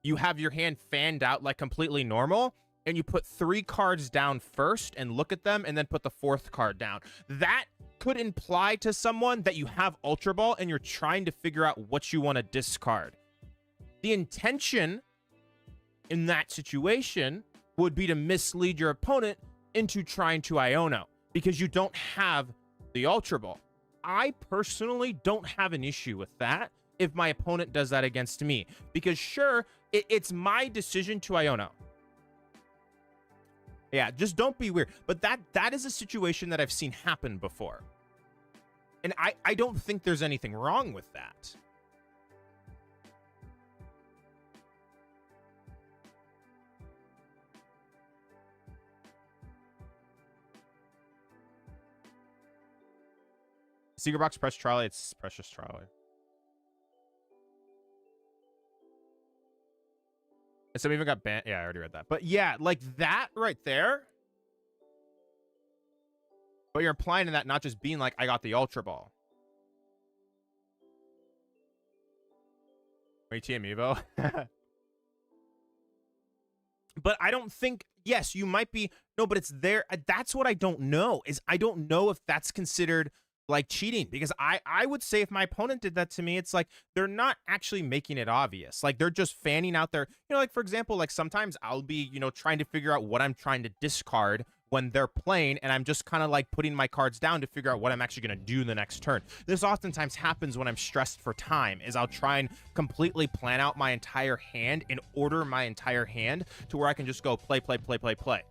you have your hand fanned out like completely normal, and you put 3 cards down first and look at them and then put the 4th card down. That could imply to someone that you have Ultra Ball and you're trying to figure out what you want to discard. The intention in that situation would be to mislead your opponent into trying to Iono because you don't have the Ultra Ball. I personally don't have an issue with that if my opponent does that against me, because sure, it's my decision to Iono. Yeah, just don't be weird. But that is a situation that I've seen happen before. And I don't think there's anything wrong with that. Secret box, press trolley. It's precious trolley. And some even got banned. Yeah, I already read that. But yeah, like that right there. But you're implying in that not just being like, I got the Ultra Ball. Wait, TM Evo? But I don't think, yes, you might be. No, but it's there. That's what I don't know, is I don't know if that's considered like cheating, because I would say if my opponent did that to me, it's like they're not actually making it obvious. Like they're just fanning out their, you know, like for example, like sometimes I'll be, you know, trying to figure out what I'm trying to discard when they're playing, and I'm just kind of like putting my cards down to figure out what I'm actually going to do the next turn. This oftentimes happens when I'm stressed for time, is I'll try and completely plan out my entire hand and order my entire hand to where I can just go play, play, play, play, play.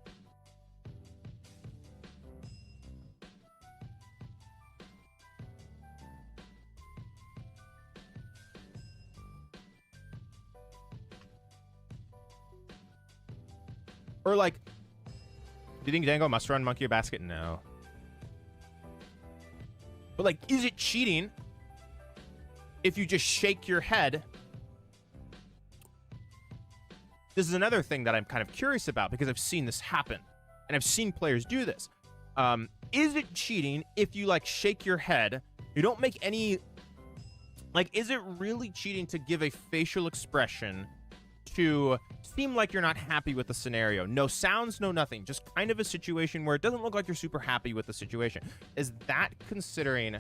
Or like, do you think Dango must run Monkey Basket? No. But like, is it cheating if you just shake your head? This is another thing that I'm kind of curious about because I've seen this happen and I've seen players do this. Is it cheating if you like shake your head? You don't make any, like, is it really cheating to give a facial expression to seem like you're not happy with the scenario? No sounds, no nothing, just kind of a situation where it doesn't look like you're super happy with the situation. Is that considering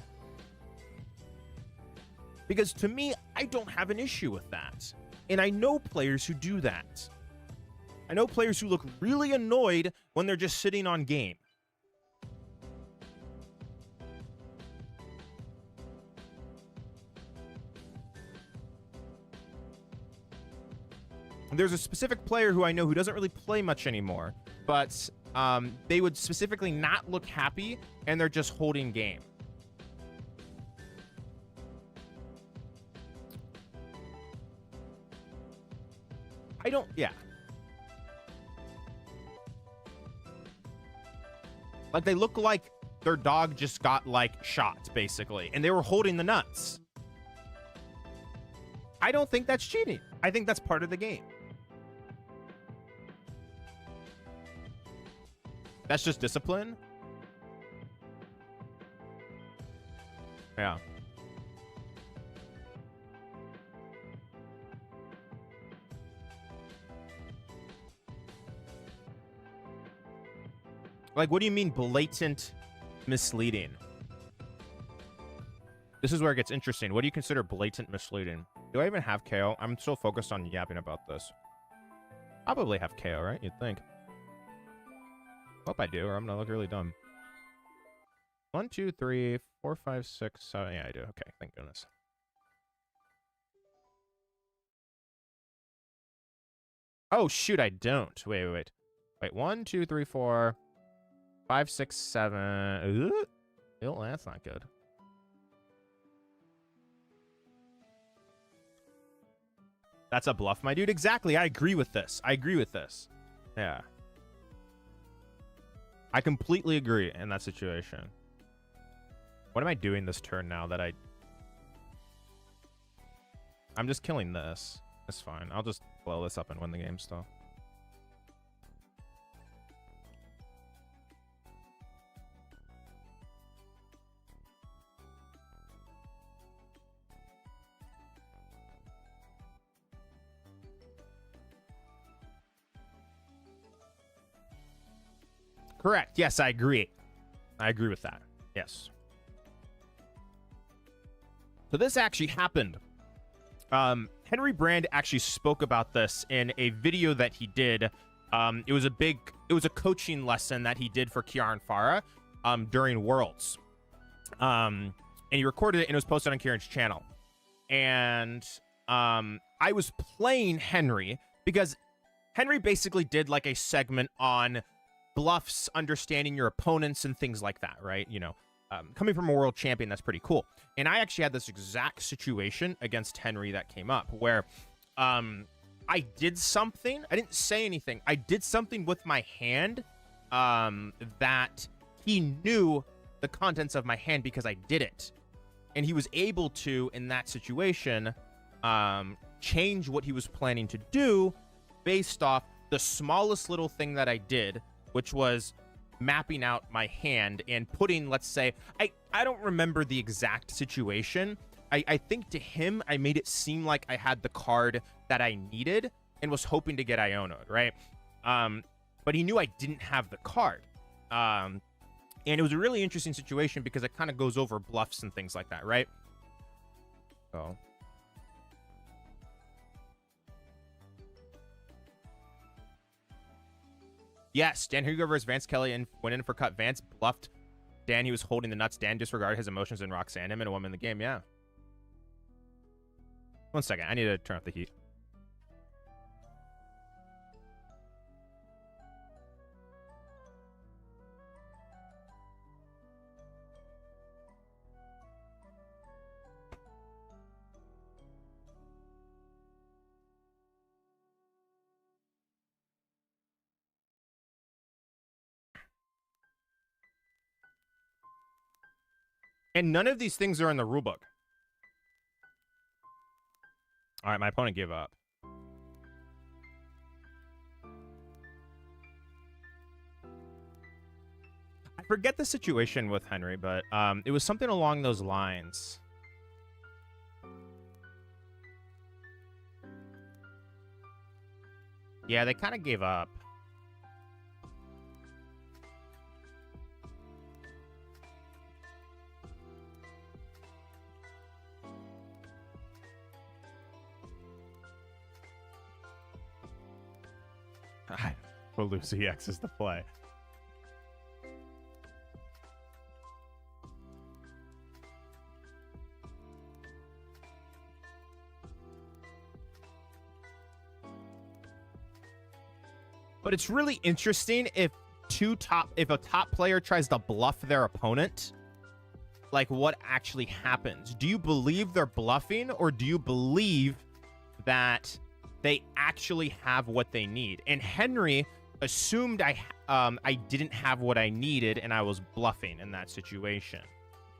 Because to me, I don't have an issue with that. And I know players who do that. I know players who look really annoyed when they're just sitting on game. There's a specific player who I know who doesn't really play much anymore, but they would specifically not look happy, and they're just holding game. Yeah. Like, they look like their dog just got, like, shot, basically, and they were holding the nuts. I don't think that's cheating. I think that's part of the game. That's just discipline. Yeah. Like, what do you mean blatant misleading? This is where it gets interesting. What do you consider blatant misleading? Do I even have KO? I'm so focused on yapping about this. Probably have KO, right? You'd think. Hope I do, or I'm gonna look really dumb. 1, 2, 3, 4, 5, 6, 7. Yeah, I do. Okay, thank goodness. Oh, shoot, I don't. Wait. 1, 2, 3, 4, 5, 6, 7. Ew, that's not good. That's a bluff, my dude. Exactly. I agree with this. Yeah. I completely agree in that situation. What am I doing this turn now that I'm just killing this. It's fine. I'll just blow this up and win the game still. Correct. Yes, I agree. I agree with that. Yes. So this actually happened. Henry Brand actually spoke about this in a video that he did. It was a coaching lesson that he did for Kieran Farah during Worlds. And he recorded it and it was posted on Kieran's channel. And I was playing Henry because Henry basically did like a segment on bluffs, understanding your opponents and things like that, right? You know, coming from a world champion, that's pretty cool. And I actually had this exact situation against Henry that came up where I did something. I didn't say anything. I did something with my hand that he knew the contents of my hand because I did it. And he was able to, in that situation, change what he was planning to do based off the smallest little thing that I did, which was mapping out my hand and putting, let's say, I don't remember the exact situation. I think to him, I made it seem like I had the card that I needed and was hoping to get Iono'd, right? But he knew I didn't have the card. And it was a really interesting situation because it kind of goes over bluffs and things like that, right? So... Yes, Dan Hugo versus Vance Kelly and went in for cut. Vance bluffed Dan. He was holding the nuts. Dan disregarded his emotions and Roxanne him and won in the game. Yeah. 1 second. I need to turn off the heat. And none of these things are in the rulebook. All right, my opponent gave up. I forget the situation with Henry, but it was something along those lines. Yeah, they kind of gave up. Well, Lucy X is the play. But it's really interesting if a top player tries to bluff their opponent, like what actually happens. Do you believe they're bluffing, or do you believe that they actually have what they need? And Henry assumed I didn't have what I needed and I was bluffing in that situation,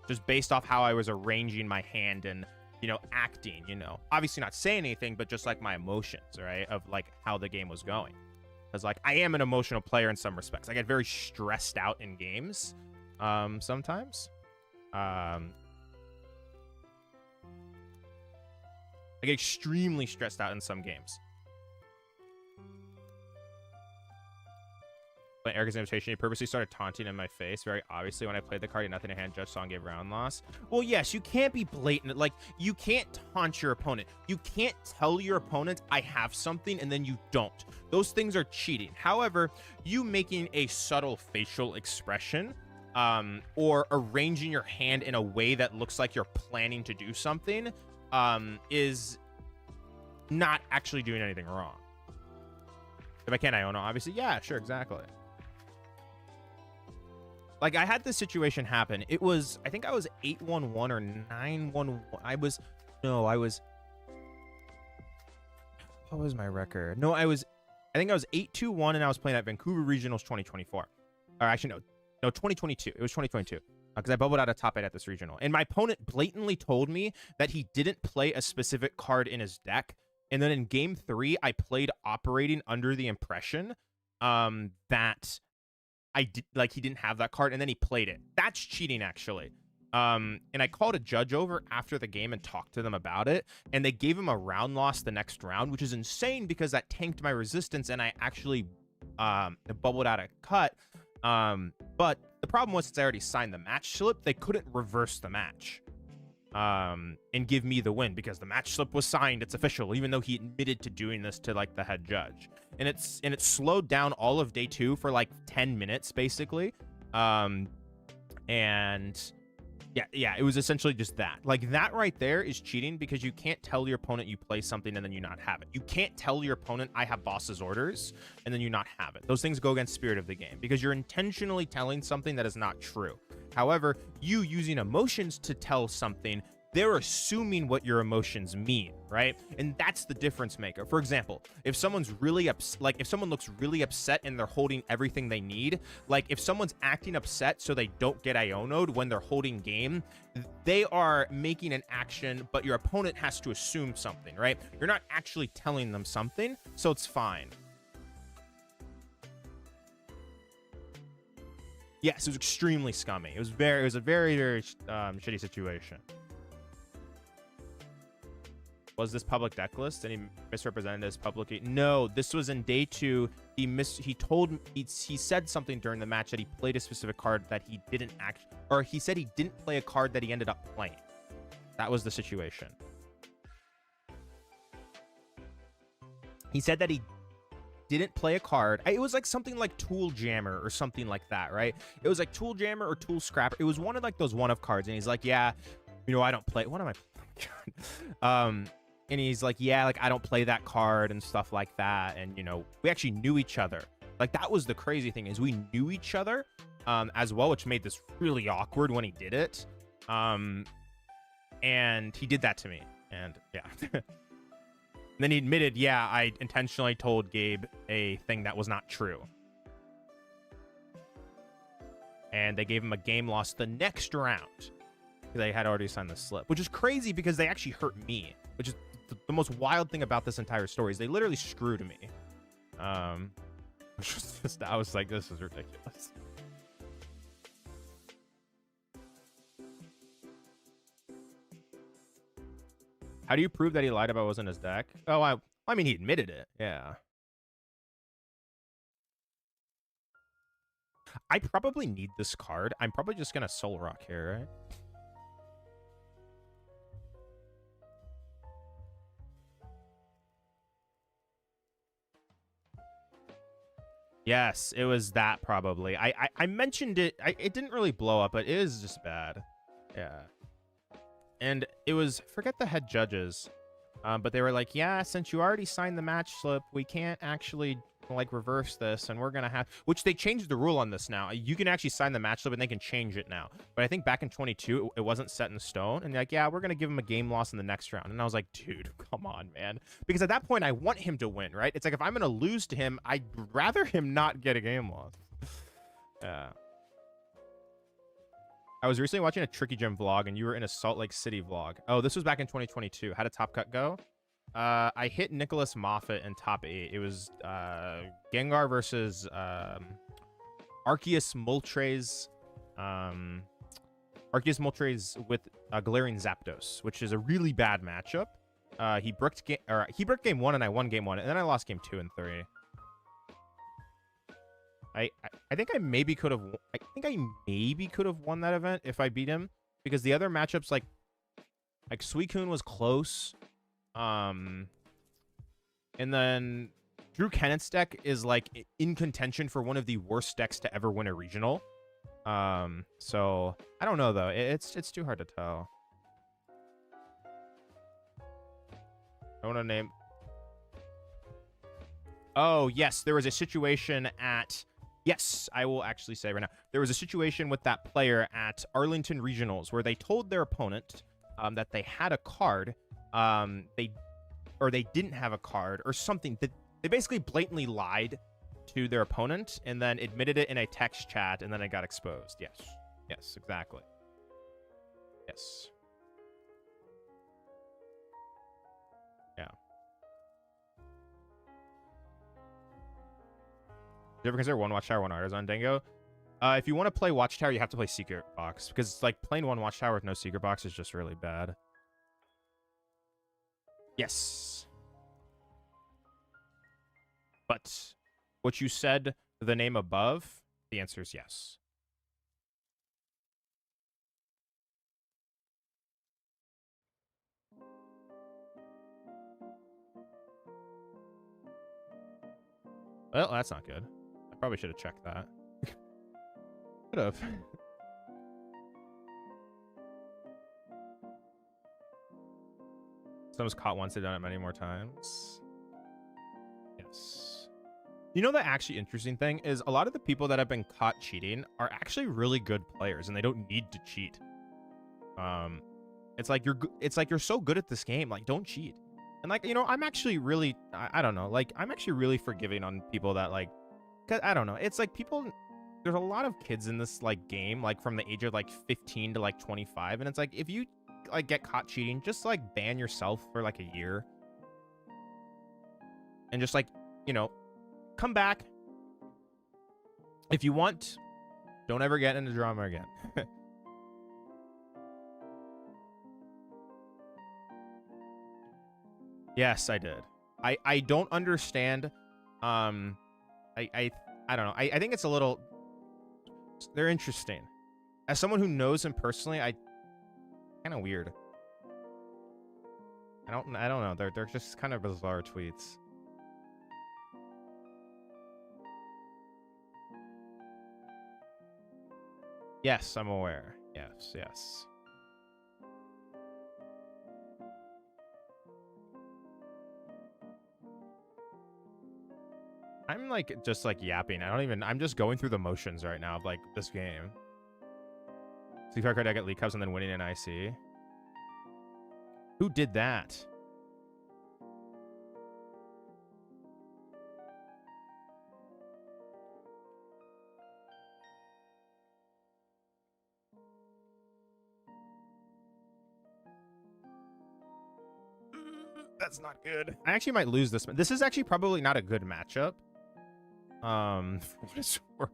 just based off how I was arranging my hand and, you know, acting, you know, obviously not saying anything, but just like my emotions, right, of like how the game was going. Because, like, I am an emotional player in some respects. I get very stressed out in games sometimes. I get extremely stressed out in some games. When Eric's invitation, he purposely started taunting in my face. Very obviously, when I played the card, he had nothing to hand. Judge song gave round loss. Well, yes, you can't be blatant. Like, you can't taunt your opponent. You can't tell your opponent, I have something, and then you don't. Those things are cheating. However, you making a subtle facial expression or arranging your hand in a way that looks like you're planning to do something is not actually doing anything wrong. If I can't Iono, obviously, yeah, sure, exactly. Like, I had this situation happen. It was, I think I was 8-1-1 or 9-1-1. What was my record? No, I think I was 8-2-1, and I was playing at Vancouver Regionals 2024. Or actually, no, 2022. It was 2022. Because I bubbled out a top 8 at this regional. And my opponent blatantly told me that he didn't play a specific card in his deck. And then in game 3, I played operating under the impression that I did, like, he didn't have that card, and then he played it. That's cheating, actually. And I called a judge over after the game and talked to them about it, and they gave him a round loss the next round, which is insane because that tanked my resistance, and I actually bubbled out a cut. But the problem was, since I already signed the match slip, they couldn't reverse the match and give me the win because the match slip was signed. It's official, even though he admitted to doing this to, like, the head judge. And it slowed down all of day 2 for like 10 minutes, basically. And yeah, it was essentially just that. Like, that right there is cheating because you can't tell your opponent you play something and then you not have it. You can't tell your opponent I have boss's orders and then you not have it. Those things go against spirit of the game because you're intentionally telling something that is not true. However, you using emotions to tell something, they're assuming what your emotions mean, right? And that's the difference maker. For example, if someone's really like if someone looks really upset and they're holding everything they need, like if someone's acting upset so they don't get Iono'd when they're holding game, they are making an action, but your opponent has to assume something, right? You're not actually telling them something, so it's fine. Yes, it was extremely scummy. It was a very, very shitty situation. Was this public deck list? And he misrepresented as publicly? No, this was in day 2. He said something during the match that he played a specific card that he didn't or he said he didn't play a card that he ended up playing. That was the situation. He said that he didn't play a card. It was like something like Tool Jammer or something like that, right? It was like Tool Jammer or Tool Scrapper. It was one of like those one-of cards, and he's like, yeah, you know, I don't play. What am I playing? And he's like, yeah, like I don't play that card and stuff like that. And, you know, we actually knew each other. Like, that was the crazy thing, is we knew each other as well, which made this really awkward when he did it. And he did that to me. And yeah. And then he admitted, yeah, I intentionally told Gabe a thing that was not true. And they gave him a game loss the next round. They had already signed the slip, which is crazy because they actually hurt me, which is the most wild thing about this entire story is they literally screwed me. I was like, this is ridiculous. How do you prove that he lied about what was in his deck? Oh, I mean, he admitted it. Yeah. I probably need this card. I'm probably just going to Soul Rock here, right? Yes, it was that probably. I mentioned it. It didn't really blow up, but it is just bad. Yeah. And it was, forget the head judges. But they were like, yeah, since you already signed the match slip, we can't actually like reverse this, and we're gonna have, which they changed the rule on this now. You can actually sign the match slip and they can change it now. But I think back in 22 it wasn't set in stone, and they're like, yeah, we're gonna give him a game loss in the next round. And I was like, dude, come on, man, because at that point I want him to win, right? It's like, if I'm gonna lose to him, I'd rather him not get a game loss. Yeah. I was recently watching a Tricky Gym vlog, and you were in a Salt Lake City vlog. Oh, this was back in 2022. How did Top Cut go? I hit Nicholas Moffat in top 8. It was Gengar versus Arceus Moltres. Arceus Moltres with Galarian Zapdos, which is a really bad matchup. He bricked game 1 and I won game 1, and then I lost game 2 and 3. I think I maybe could have won that event if I beat him, because the other matchups like Suicune was close. And then Drew Kennett's deck is like in contention for one of the worst decks to ever win a regional. So I don't know though. It's too hard to tell. I want to name. Oh yes, there was a situation at. Yes, I will actually say right now. There was a situation with that player at Arlington Regionals where they told their opponent that they had a card. They didn't have a card or something. They basically blatantly lied to their opponent and then admitted it in a text chat, and then it got exposed. Yes, exactly. Yes. Yeah. Do you ever consider one Watchtower, one Artisan Dango? If you want to play Watchtower, you have to play Secret Box, because like playing one Watchtower with no Secret Box is just really bad. Yes. But what you said, the name above, the answer is yes. Well, that's not good. I probably should have checked that. Could have. Someone's caught once, they've done it many more times. Yes. You know, the actually interesting thing is a lot of the people that have been caught cheating are actually really good players, and they don't need to cheat. It's like you're so good at this game, like don't cheat. And like, you know, I'm actually really, I don't know, like I'm actually really forgiving on people that like, cause I don't know, it's like people, there's a lot of kids in this like game, like from the age of like 15 to like 25, and it's like, if you like get caught cheating, just like ban yourself for like a year and just like, you know, come back if you want. Don't ever get into drama again. Yes, I did. I don't understand. I don't know. I think it's a little, they're interesting. As someone who knows him personally, kind of weird. I don't know. They're just kind of bizarre tweets. Yes, I'm aware. Yes. I'm like just like yapping. I'm just going through the motions right now of like this game. See if I could get League Cups and then winning an IC. Who did that? That's not good. I actually might lose this. This is actually probably not a good matchup. For what it's worth.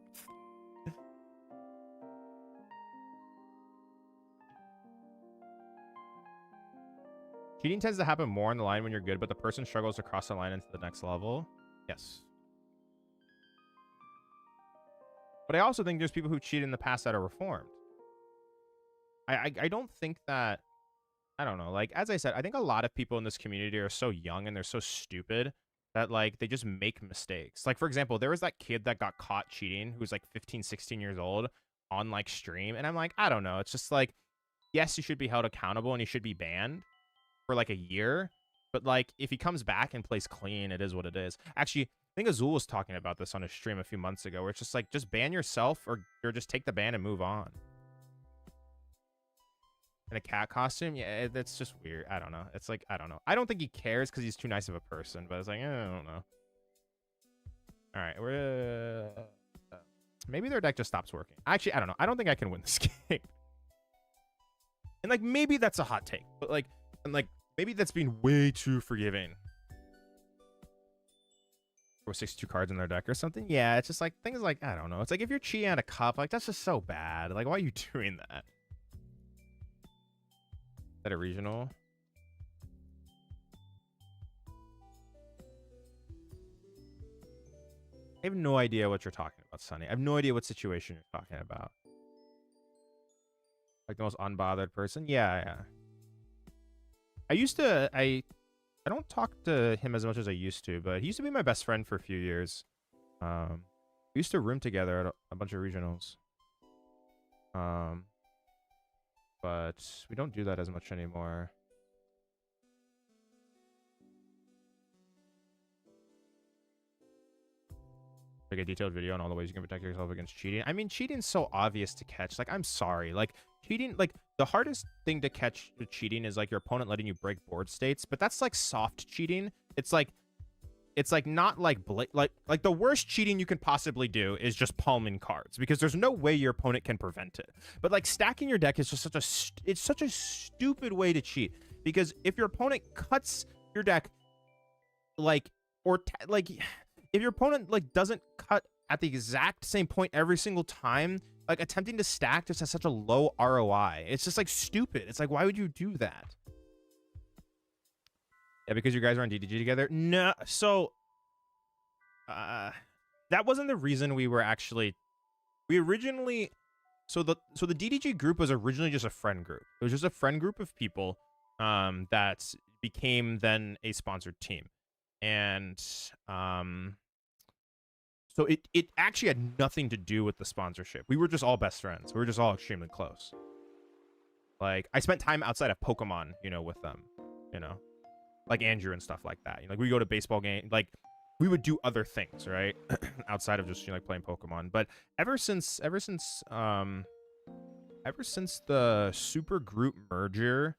Cheating tends to happen more on the line when you're good, but the person struggles to cross the line into the next level. Yes. But I also think there's people who cheated in the past that are reformed. I don't think that, I don't know, like, as I said, I think a lot of people in this community are so young and they're so stupid that like they just make mistakes. Like for example, there was that kid that got caught cheating who was like 15, 16 years old on like stream, and I'm like, I don't know. It's just like, yes, he should be held accountable and he should be banned for like a year, but like if he comes back and plays clean, it is what it is. Actually, I think 𝙁𝙬 was talking about this on his stream a few months ago, where it's just like, just ban yourself or just take the ban and move on. In a cat costume, yeah, that's just weird. I don't know. It's like, I don't know. I don't think he cares because he's too nice of a person, but it's like, I don't know. All right, we're maybe their deck just stops working. Actually, I don't know. I don't think I can win this game. And like maybe that's a hot take, but like, and like maybe that's being way too forgiving. Or 62 cards in their deck or something. Yeah, it's just like things like, I don't know. It's like if you're cheating at a cup, like that's just so bad. Like, why are you doing that? At a regional. I have no idea what you're talking about, Sonny. I have no idea what situation you're talking about. Like the most unbothered person? Yeah. I used to, I don't talk to him as much as I used to, but he used to be my best friend for a few years. We used to room together at a bunch of regionals. But we don't do that as much anymore. Like a detailed video on all the ways you can protect yourself against cheating. I mean, cheating's so obvious to catch. Like, I'm sorry. Like, cheating, like, the hardest thing to catch with cheating is, like, your opponent letting you break board states. But that's, like, soft cheating. It's, like, not, like, like, the worst cheating you can possibly do is just palming cards. Because there's no way your opponent can prevent it. But, like, stacking your deck is just it's such a stupid way to cheat. Because if your opponent cuts your deck, like, or, like... If your opponent like doesn't cut at the exact same point every single time, like attempting to stack just has such a low ROI. It's just like stupid. It's like, why would you do that? Yeah, because you guys are on DDG together. No, so that wasn't the reason we were actually. We originally, so the DDG group was originally just a friend group. It was just a friend group of people that became then a sponsored team. And so it actually had nothing to do with the sponsorship. We were just all best friends. We were just all extremely close. Like, I spent time outside of Pokemon, you know, with them, you know, like Andrew and stuff like that. You know, like we go to baseball game, like we would do other things, right? Outside of just, you know, like playing Pokemon. But ever since the super group merger,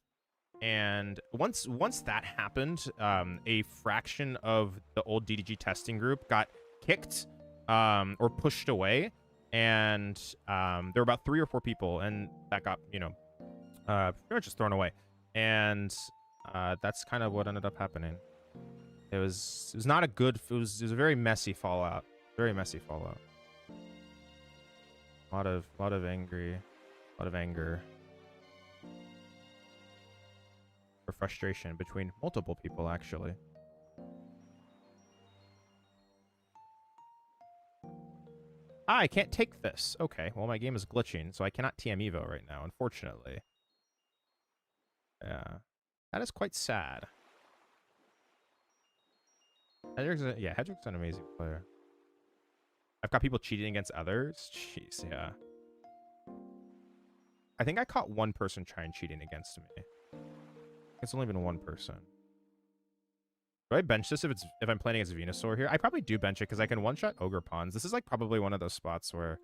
and once that happened, a fraction of the old DDG testing group got kicked or pushed away, and there were about 3 or 4 people, and that got, you know, pretty much just thrown away. And that's kind of what ended up happening. It was not a good, it was a very messy fallout. Very messy fallout. A lot of anger. Or frustration between multiple people, actually. I can't take this. Okay, well, my game is glitching, so I cannot TM Evo right now, unfortunately. Yeah, that is quite sad. Hedrick's an amazing player. I've got people cheating against others. Jeez, yeah. I think I caught one person trying cheating against me. It's only been one person. Do I bench this if I'm playing against Venusaur here? I probably do bench it because I can one-shot Ogre Pawns. This is like probably one of those spots where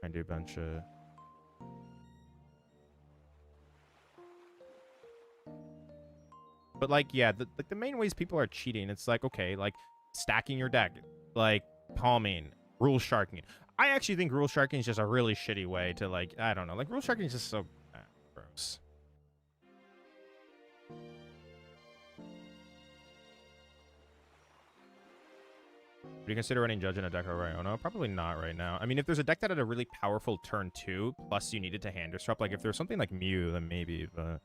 I do bench it. But like, yeah, the main ways people are cheating, it's like, okay, like stacking your deck, like palming, rule sharking. I actually think rule sharking is just a really shitty way to, like, I don't know, like rule sharking is just so gross. Would you consider running Judge in a deck over Iono? Probably not right now. I mean, if there's a deck that had a really powerful turn 2, plus you needed to hand disrupt, like if there's something like Mew, then maybe, but I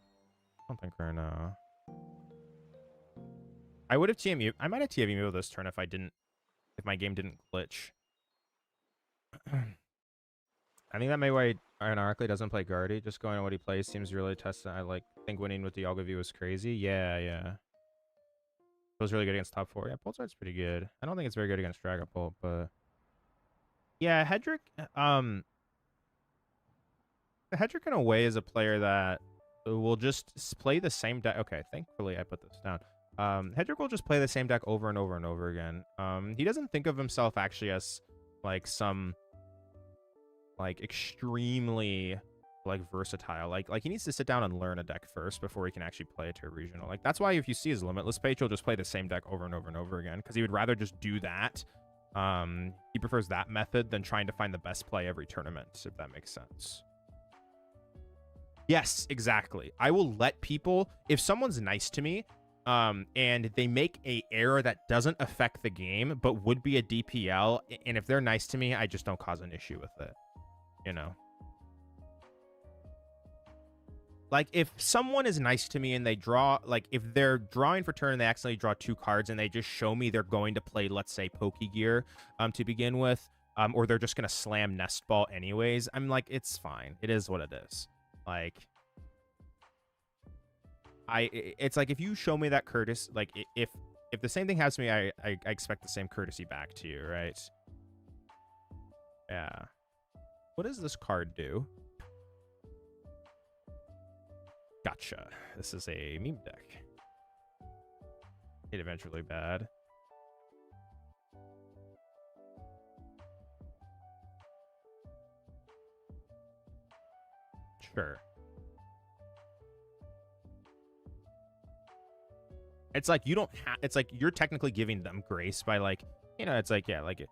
don't think right now. I would have TMU. I might have TMU this turn if my game didn't glitch. I think that may why ironically doesn't play Guardy. Just going on what he plays seems really tested. I think winning with the Dialga V was crazy. Yeah. It was really good against top 4. Yeah, Pulsar's pretty good. I don't think it's very good against Dragapult, but yeah, Hedrick. Hedrick in a way is a player that will just play the same deck. Okay, thankfully I put this down. Hedrick will just play the same deck over and over and over again. He doesn't think of himself actually as like some like extremely like versatile. Like he needs to sit down and learn a deck first before he can actually play it to a regional. Like that's why if you see his Limitless page, he'll just play the same deck over and over and over again because he would rather just do that. He prefers that method than trying to find the best play every tournament, if that makes sense. Yes, exactly. I will let people, if someone's nice to me, and they make a error that doesn't affect the game, but would be a DPL, and if they're nice to me, I just don't cause an issue with it, you know? Like, if someone is nice to me and they draw, like, if they're drawing for turn and they accidentally draw 2 cards and they just show me they're going to play, let's say, Pokegear to begin with, or they're just going to slam Nest Ball anyways, I'm like, it's fine. It is what it is. Like, it's like if you show me that courtesy, like if the same thing happens to me, I expect the same courtesy back to you, right? Yeah. What does this card do? Gotcha. This is a meme deck. It eventually bad. Sure. It's like you don't have, it's like you're technically giving them grace by like, you know, it's like, yeah, like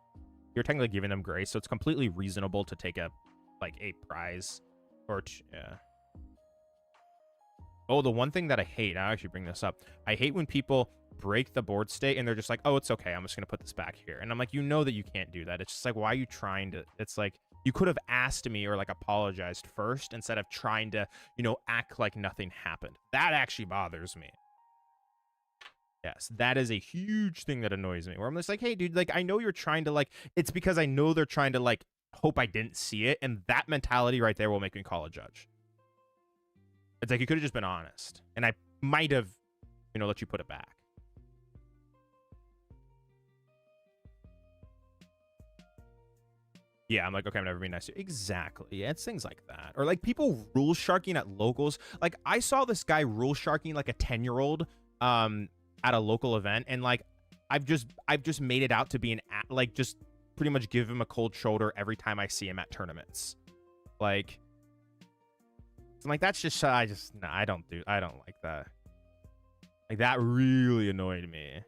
you're technically giving them grace. So it's completely reasonable to take a prize or, yeah. Oh, the one thing that I hate, I'll actually bring this up. I hate when people break the board state and they're just like, oh, it's okay. I'm just going to put this back here. And I'm like, you know that you can't do that. It's just like, why are you trying to, it's like, you could have asked me or like apologized first instead of trying to, you know, act like nothing happened. That actually bothers me. Yes, that is a huge thing that annoys me. Where I'm just like, hey, dude, like, I know you're trying to, like, it's because I know they're trying to, like, hope I didn't see it. And that mentality right there will make me call a judge. It's like, you could have just been honest. And I might have, you know, let you put it back. Yeah, I'm like, okay, I'm never being nice to you. Exactly. Yeah, it's things like that. Or, like, people rule sharking at locals. Like, I saw this guy rule sharking, like, a 10-year-old, at a local event, and like I've just made it out to be like just pretty much give him a cold shoulder every time I see him at tournaments. Like, I'm like, that's just I don't like that. Like, that really annoyed me.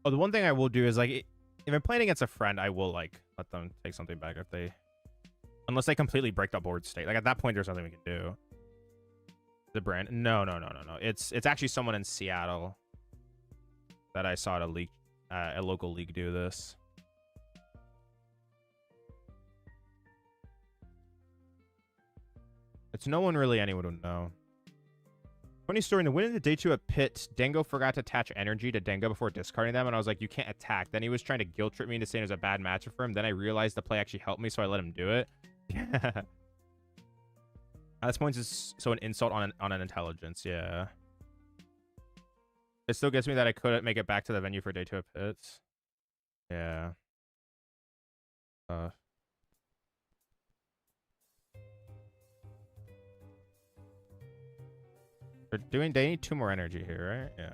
Oh, the one thing I will do is, like, if I'm playing against a friend, I will, like, let them take something back if they... Unless they completely break the board state. Like, at that point, there's nothing we can do. The brand... No. It's actually someone in Seattle that I saw at a local league do this. It's no one really anyone would know. Funny story, in the win in the 𝙇𝙄𝙎𝘏 at Pit, Dengo forgot to attach energy to Dengo before discarding them, and I was like, you can't attack. Then he was trying to guilt trip me into saying it was a bad matchup for him. Then I realized the play actually helped me, so I let him do it. Yeah. At this point, is so an insult on an intelligence, yeah. It still gets me that I couldn't make it back to the venue for 𝙇𝙄𝙎𝘏 Pits. Yeah. They need 2 more energy here, right? Yeah.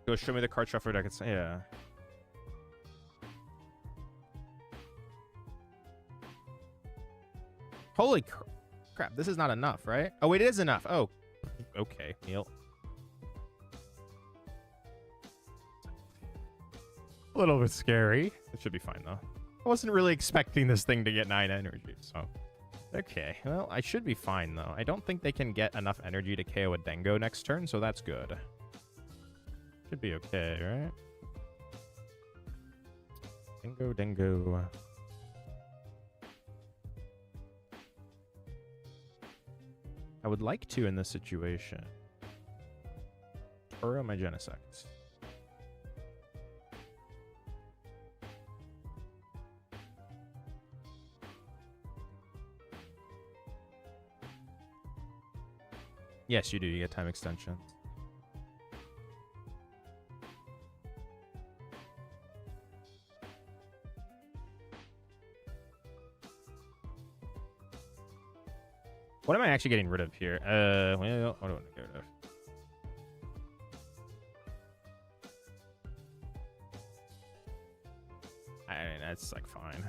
Go show me the card shuffler deck. Yeah. Holy crap. This is not enough, right? Oh, wait, it is enough. Oh, okay. Neil. A little bit scary. It should be fine, though. I wasn't really expecting this thing to get 9 energy, so... Okay, well, I should be fine, though. I don't think they can get enough energy to KO a Dengo next turn, so that's good. Should be okay, right? Dengo. I would like to in this situation. Turo my Genesect. Yes, you do. You get time extensions. What am I actually getting rid of here? Well, what do I want to get rid of? I mean, that's like fine.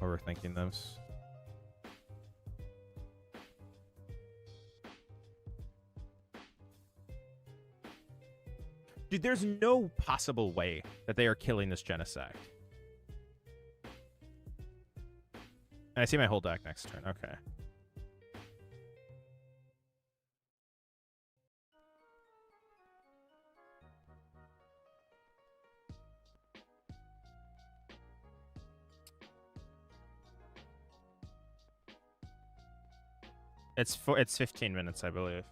Overthinking this. Dude, there's no possible way that they are killing this Genesect. And I see my whole deck next turn. Okay. It's 15 minutes, I believe.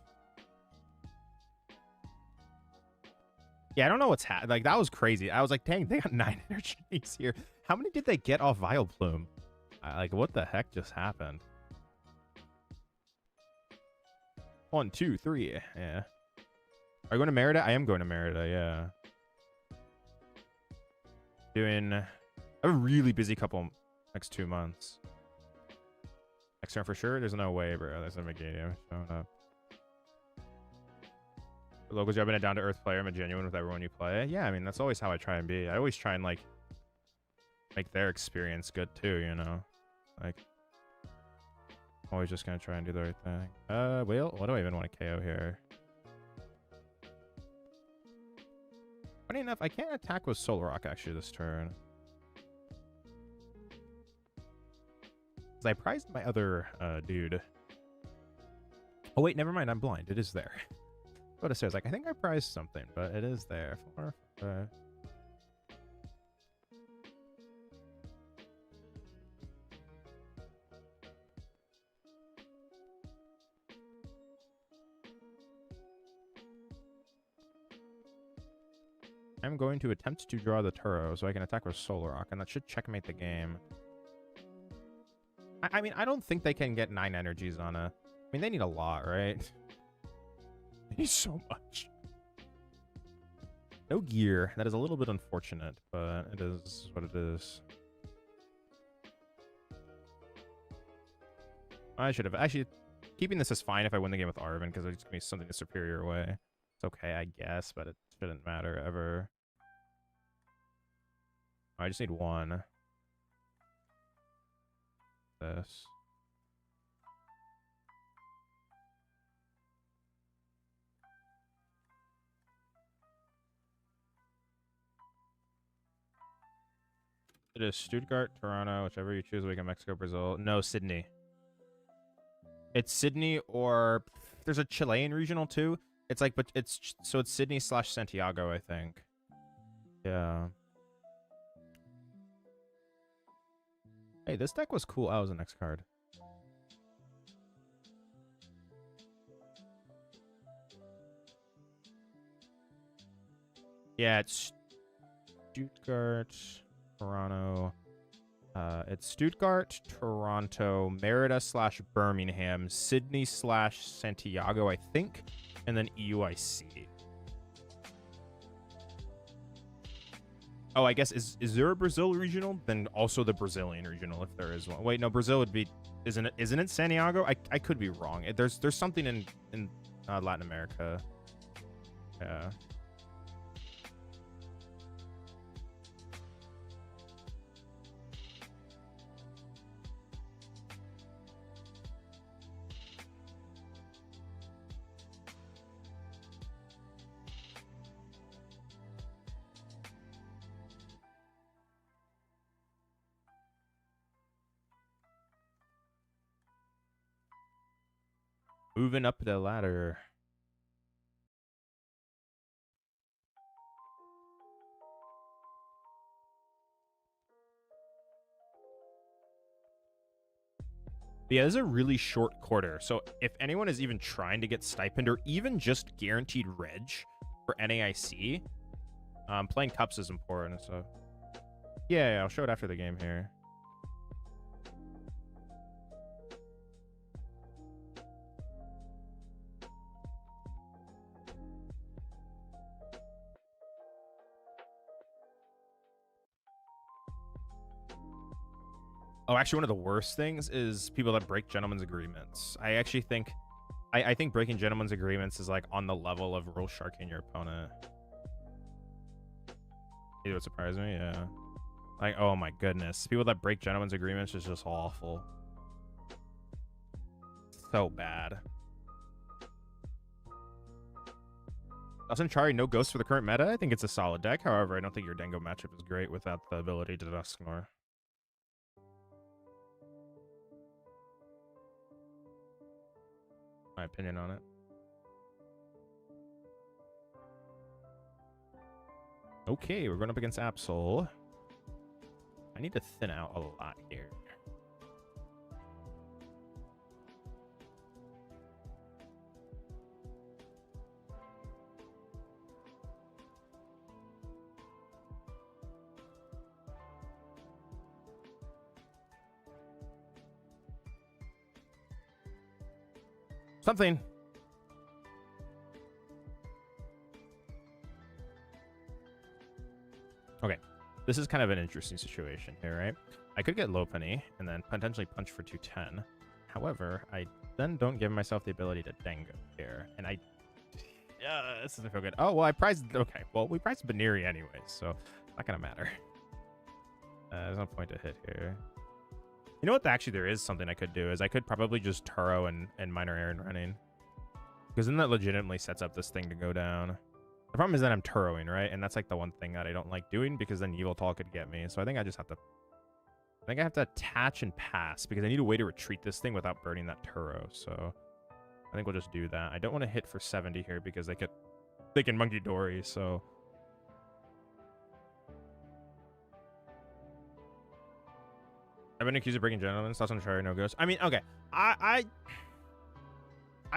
Yeah, I don't know what's happening. Like, that was crazy. I was like, dang, they got 9 energies here. How many did they get off Vileplume? Like, what the heck just happened? 1, 2, 3. Yeah. Are you going to Merida? I am going to Merida, yeah. Doing a really busy couple next 2 months. Next turn for sure? There's no way, bro. There's a Meganium showing up. Local job and a down-to-earth player. I'm a genuine with everyone you play. Yeah, I mean, that's always how I try and be. I always try and, like, make their experience good, too, you know? Like, I'm always just gonna try and do the right thing. Well, what do I even want to KO here? Funny enough, I can't attack with Solrock, actually, this turn. Because I prized my other dude. Oh, wait, never mind. I'm blind. It is there. Go to stairs. Like, I think I prized something, but it is there. 4, 5. I'm going to attempt to draw the Turo so I can attack with Solrock, and that should checkmate the game. I mean, I don't think they can get 9 energies on a... I mean, they need a lot, right? They need so much. No gear. That is a little bit unfortunate, but it is what it is. I should have... Actually, keeping this is fine if I win the game with Arvin, because it's going to be something the superior way. It's okay, I guess, but it shouldn't matter ever. Oh, I just need 1. This. It is Stuttgart, Toronto, whichever you choose. We can Mexico, Brazil. No, Sydney. It's Sydney, or there's a Chilean regional too. It's like, but it's so it's Sydney / Santiago, I think. Yeah. Hey, this deck was cool. Oh, was the next card. Yeah, it's Stuttgart, Toronto. It's Stuttgart, Toronto, Merida / Birmingham, Sydney / Santiago, I think, and then EUIC. Oh, I guess is there a Brazil regional? Then also the Brazilian regional, if there is one. Wait, no, Brazil would be, isn't it Santiago? I could be wrong. There's something in Latin America. Yeah. Moving up the ladder. But yeah, this is a really short quarter. So if anyone is even trying to get stipend or even just guaranteed reg for NAIC, playing cups is important. So yeah, I'll show it after the game here. Oh, actually, one of the worst things is people that break gentlemen's agreements. I actually think, I think breaking gentlemen's agreements is like on the level of rule sharking your opponent. It would surprise me, yeah. Like, oh my goodness, people that break gentlemen's agreements is just awful. So bad. Chari, no ghost for the current meta. I think it's a solid deck. However, I don't think your Dengo matchup is great without the ability to Dusknor. My opinion on it. Okay, we're going up against Absol. I need to thin out a lot here. Something. Okay, this is kind of an interesting situation here, right? I could get Lopunny and then potentially punch for 210. However, I then don't give myself the ability to Dengo here. And this doesn't feel good. Oh, well, I prized, okay. Well, we prized Baneri anyways, so not gonna matter. There's no point to hit here. You know what? Actually, there is something I could do is I could probably just Turo and Minor Aaron running. Because then that legitimately sets up this thing to go down. The problem is that I'm Turoing, right? And that's like the one thing that I don't like doing because then Evil Tall could get me. So I think I just have to... I think I have to attach and pass because I need a way to retreat this thing without burning that Turo. So I think we'll just do that. I don't want to hit for 70 here because they can Monkey Dory, so... I've been accused of breaking gentlemen. Thoughts on Chari, no ghost. I mean, okay. I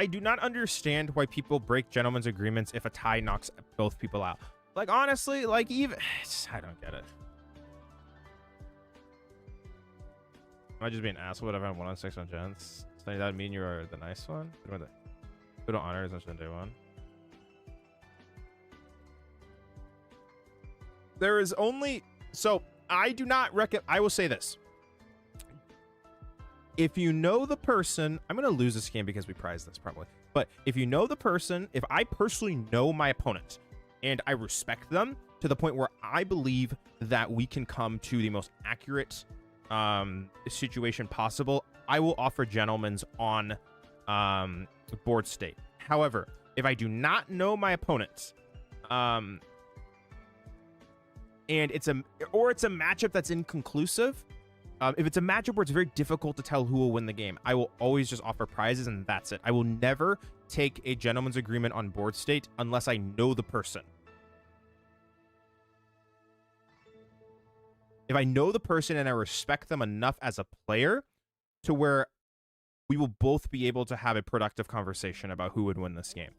do not understand why people break gentlemen's agreements if a tie knocks both people out. Like, honestly, like, even... I don't get it. Am I just being an asshole if I have 1 on 6 on gents? Does that mean you are the nice one? Who don't honor is on day one? There is only... So, I do not recommend... I will say this. If you know the person, I'm going to lose this game because we prize this probably. But if you know the person, if I personally know my opponent and I respect them to the point where I believe that we can come to the most accurate situation possible, I will offer gentlemen's on board state. However, if I do not know my opponent, and it's a matchup that's inconclusive, if it's a matchup where it's very difficult to tell who will win the game, I will always just offer prizes and that's it. I will never take a gentleman's agreement on board state unless I know the person. If I know the person and I respect them enough as a player to where we will both be able to have a productive conversation about who would win this game.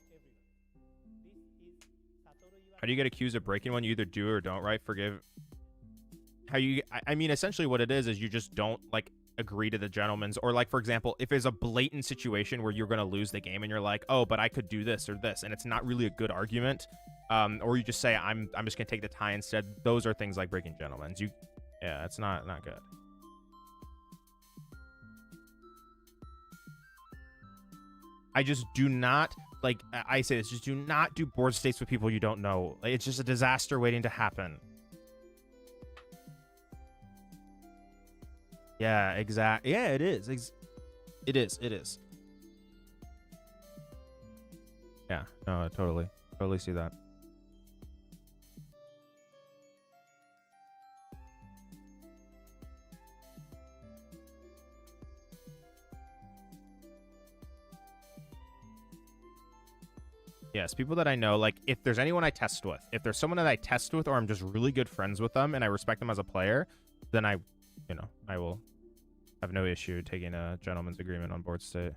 How do you get accused of breaking one? You either do or don't, right? Forgive... I mean, essentially what it is you just don't like agree to the gentleman's, or like, for example, if there's a blatant situation where you're going to lose the game and you're like, oh, but I could do this or this, and it's not really a good argument, or you just say, I'm just going to take the tie instead. Those are things like breaking gentlemen's. Yeah, it's not good. I just do not, like, I say this, just do not do board states with people you don't know. It's just a disaster waiting to happen. Yeah, exactly. Yeah, it is. It is. Yeah, no, totally see that. Yes, people that I know. Like, if there's anyone I test with, if there's someone that I test with, or I'm just really good friends with them and I respect them as a player, then I will have no issue taking a gentleman's agreement on board state.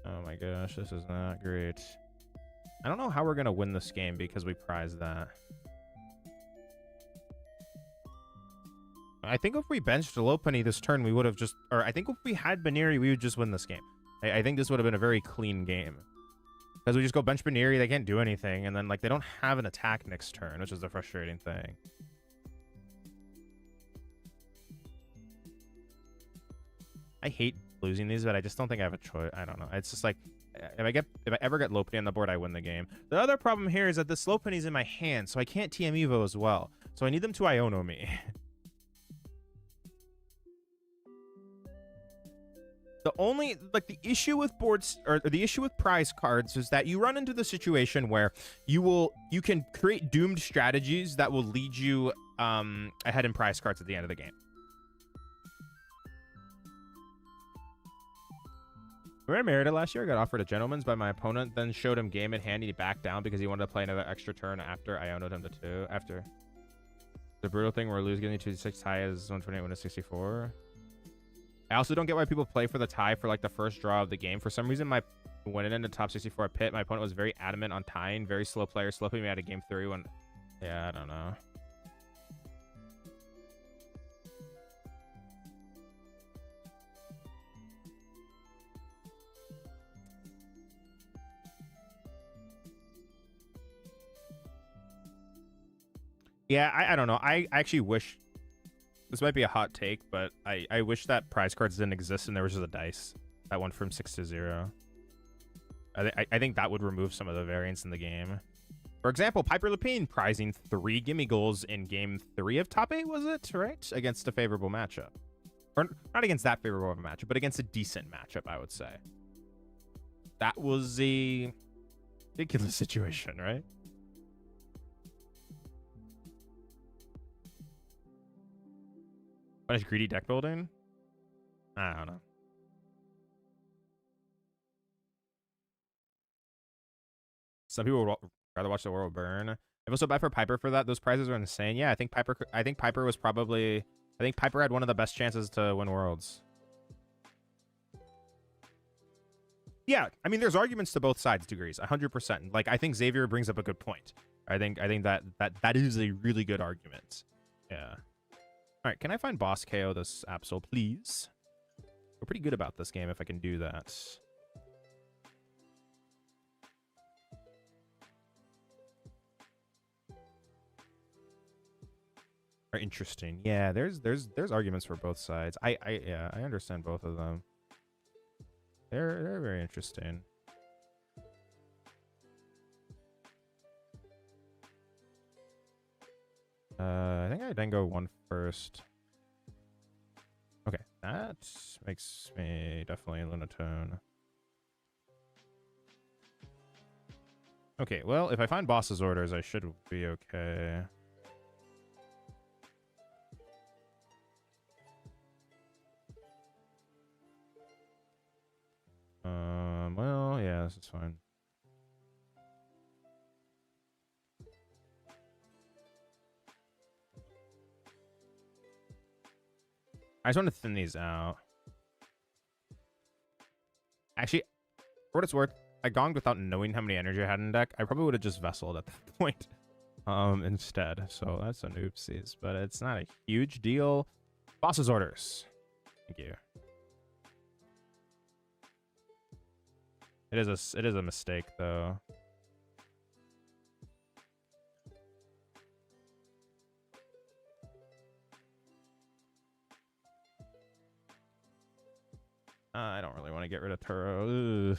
Oh my gosh, this is not great. I don't know how we're going to win this game because we prize that. I think if we benched Lopunny this turn, we would have just... Or I think if we had Baneri, we would just win this game. I think this would have been a very clean game. Because we just go bench Baneri, they can't do anything. And then, like, they don't have an attack next turn, which is the frustrating thing. I hate losing these, but I just don't think I have a choice. I don't know. It's just like... If I ever get Lopunny on the board, I win the game. The other problem here is that this Lopunny's in my hand, so I can't TM Evo as well. So I need them to Iono me. The only, like, the issue with boards, or the issue with prize cards is that you run into the situation where you can create doomed strategies that will lead you ahead in prize cards at the end of the game. When I married it last year, I got offered a gentleman's by my opponent, then showed him game in hand. He backed down because he wanted to play another extra turn after I owned him to 2. After the brutal thing where lose getting 2-6 tie is 128 win to 64. I also don't get why people play for the tie for like the first draw of the game. For some reason, when it ended top 64 pit, my opponent was very adamant on tying. Very slow player, slipping me out of game 3 when... Yeah, I don't know. Yeah, I don't know. I actually wish... This might be a hot take, but I wish that prize cards didn't exist and there was just a dice that went from 6 to 0. I think that would remove some of the variance in the game. For example, Piper Lapine prizing 3 gimme goals in game 3 of top 8, was it? Right? Against a favorable matchup. Or not against that favorable of a matchup, but against a decent matchup, I would say. That was a ridiculous situation, right? What is greedy deck building? I don't know. Some people would rather watch the world burn. I feel so bad for Piper for that. Those prizes are insane. Yeah, I think Piper was probably... I think Piper had one of the best chances to win Worlds. Yeah, I mean, there's arguments to both sides, degrees, 100%. Like, I think Xavier brings up a good point. I think that is a really good argument. Yeah. All right, can I find boss KO this Absol, please? We're pretty good about this game if I can do that. Very interesting. Yeah, there's arguments for both sides. I understand both of them. They're very interesting. I think I then go 1 first. Okay, that makes me definitely Lunatone. Okay, well, if I find boss's orders, I should be okay. Well, yeah, this is fine. I just want to thin these out. Actually, for what it's worth, I gonged without knowing how many energy I had in deck. I probably would have just vesseled at that point instead. So that's an oopsies, but it's not a huge deal. Boss's orders. Thank you. It is a mistake though. I don't really want to get rid of Turo. Ugh.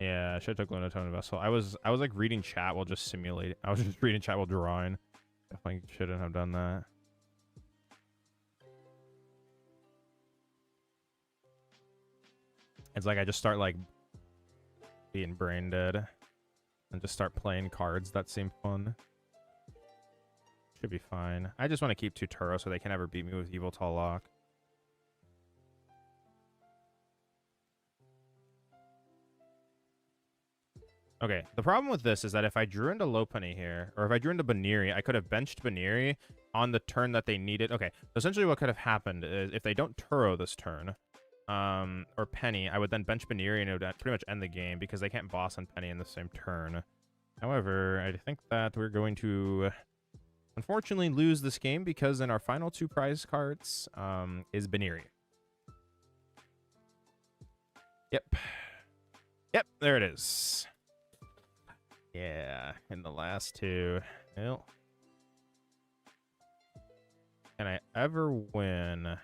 Yeah, I should have took Lunatone Vessel. I was like reading chat while just simulating. I was just reading chat while drawing. Definitely shouldn't have done that. It's like I just start like being brain dead. and just start playing cards that seem fun. Should be fine. I just want to keep 2 Turo so they can never beat me with Evil Tall Lock. Okay, the problem with this is that if I drew into Lopunny here, or if I drew into Baneri, I could have benched Baneri on the turn that they needed. Okay, so essentially what could have happened is if they don't Turo this turn, or Penny, I would then bench Baneri and it would pretty much end the game because they can't boss on Penny in the same turn. However, I think that we're going to unfortunately lose this game because in our final 2 prize cards is Baneri. Yep. Yep, there it is. Yeah, in the last 2. Well, can I ever win?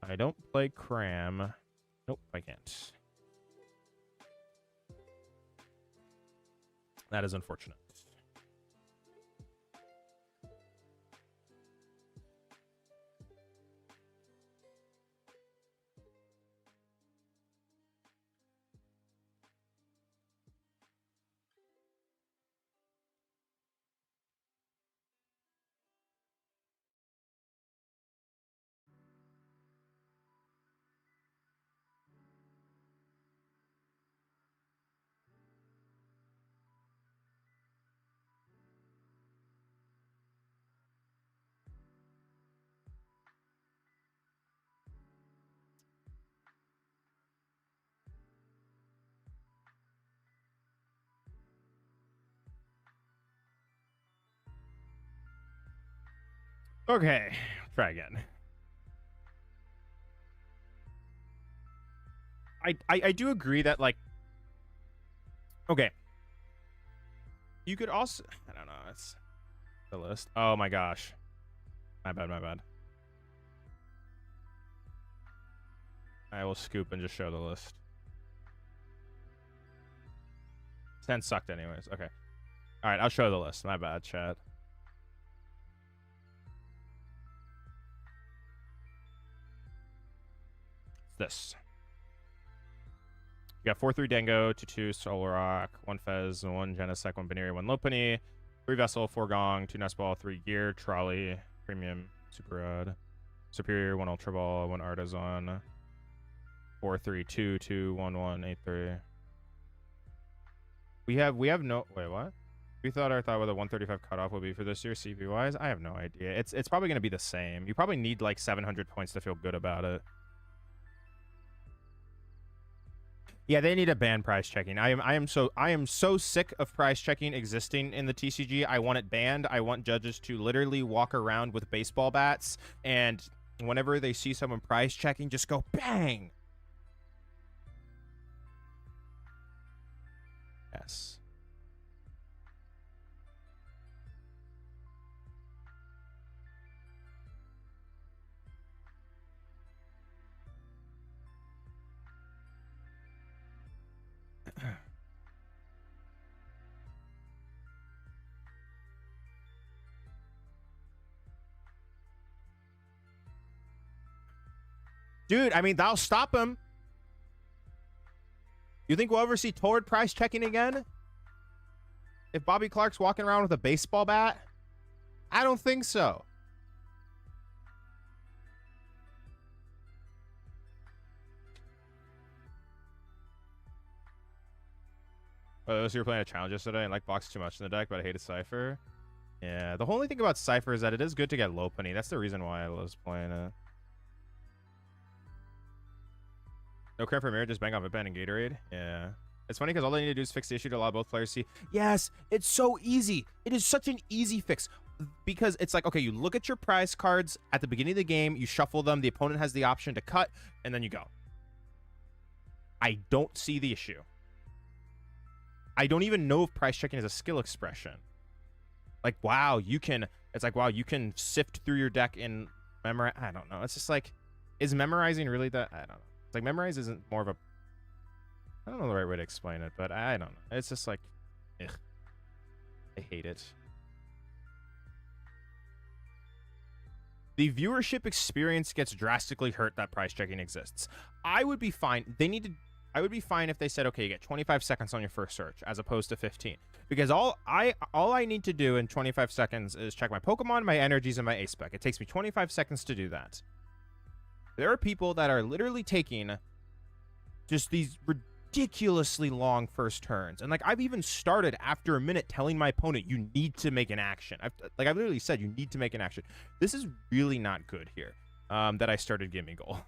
I don't play Cram. Nope, I can't. That is unfortunate. Okay, try again. I do agree that, like, okay. You could also, I don't know, it's the list. Oh my gosh. My bad, my bad. I will scoop and just show the list. 10 sucked anyways. Okay. All right, I'll show the list. My bad, chat. This. You got 4-3 Dango, 2-2 Solrock, 1 Fez, 1 Genesect, 1 Baneri, 1 Lopunny, 3 Vessel, 4 Gong, 2 Nest Ball, 3 Gear, Trolley, Premium, Super Rod, Superior, 1 Ultra Ball, 1 Artisan, 4-3, 2-2, 1-1, 8-3. We have no, wait, what? We thought our thought with a 135 cutoff would be for this year CP wise. I have no idea. It's probably going to be the same. You probably need like 700 points to feel good about it. Yeah, they need a ban price checking. I am so sick of price checking existing in the TCG. I want it banned. I want judges to literally walk around with baseball bats and whenever they see someone price checking, just go bang. Yes. Dude, I mean, that'll stop him. You think we'll ever see Tord price checking again? If Bobby Clark's walking around with a baseball bat? I don't think so. Oh, so you were playing a challenge yesterday and like boxed too much in the deck, but I hated Cypher. Yeah, the only thing about Cypher is that it is good to get Lopunny. That's the reason why I was playing it. No crap for Mirror, just bang off a pen and Gatorade. Yeah. It's funny because all they need to do is fix the issue to allow both players to see. Yes, it's so easy. It is such an easy fix. Because it's like, okay, you look at your prize cards at the beginning of the game, you shuffle them, the opponent has the option to cut, and then you go. I don't see the issue. I don't even know if price checking is a skill expression. Like, wow, you can, it's like, wow, you can sift through your deck and memorize. I don't know. It's just like, is memorizing really that? I don't know. It's like memorize isn't more of a, I don't know the right way to explain it, but I don't know. It's just like, ugh. I hate it. The viewership experience gets drastically hurt that price checking exists. I would be fine. They need to, I would be fine if they said, okay, you get 25 seconds on your first search as opposed to 15. Because all I need to do in 25 seconds is check my Pokemon, my energies, and my ace spec. It takes me 25 seconds to do that. There are people that are literally taking just these ridiculously long first turns. And like, I've even started after a minute telling my opponent, you need to make an action. I've literally said, you need to make an action. This is really not good here, that I started Gimme Goal.